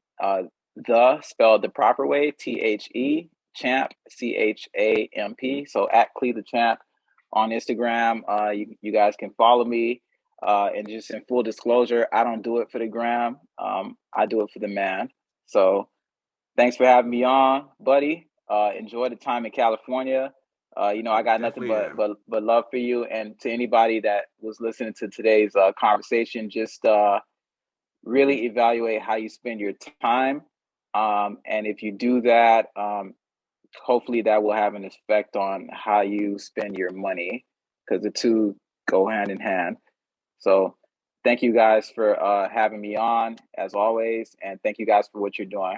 Speaker 2: the spelled the proper way, THE, Champ, CHAMP. So at Clee the Champ on Instagram. You guys can follow me. And just in full disclosure, I don't do it for the gram. I do it for the man. So thanks for having me on, buddy. Enjoy the time in California. I got nothing but love for you. And to anybody that was listening to today's conversation, just really evaluate how you spend your time. And if you do that, hopefully that will have an effect on how you spend your money, because the two go hand in hand. So thank you guys for having me on, as always. And thank you guys for what you're doing.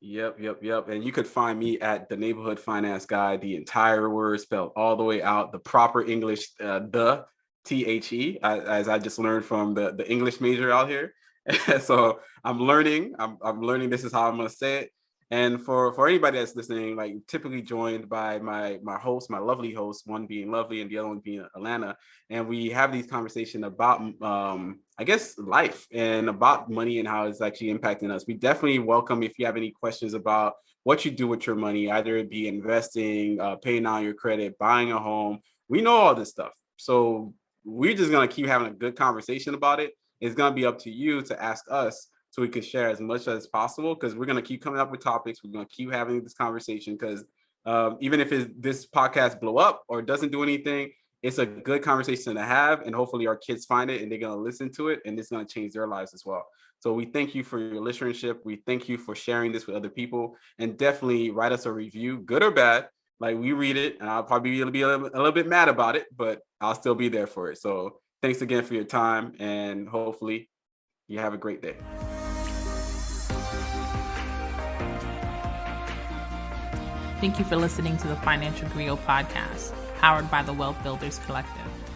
Speaker 1: Yep. And you could find me at the Neighborhood Finance Guy, the entire word spelled all the way out, the proper English, the THE, as I just learned from the English major out here. So I'm learning. I'm learning. This is how I'm going to say it. And for anybody that's listening, like, typically joined by my host, my lovely host, one being Lovely and the other one being Alana. And we have these conversations about, I guess, life and about money and how it's actually impacting us. We definitely welcome if you have any questions about what you do with your money, either it be investing, paying down your credit, buying a home. We know all this stuff. So we're just going to keep having a good conversation about it. It's going to be up to you to ask us, so we can share as much as possible, because we're going to keep coming up with topics. We're going to keep having this conversation, because even if this podcast blow up or doesn't do anything, it's a good conversation to have. And hopefully our kids find it and they're going to listen to it, and it's going to change their lives as well. So we thank you for your listenership. We thank you for sharing this with other people, and definitely write us a review, good or bad. Like, we read it, and I'll probably be a little bit mad about it, but I'll still be there for it. So thanks again for your time, and hopefully you have a great day.
Speaker 3: Thank you for listening to the Financial Griotis podcast, powered by the Wealth Builders Collective.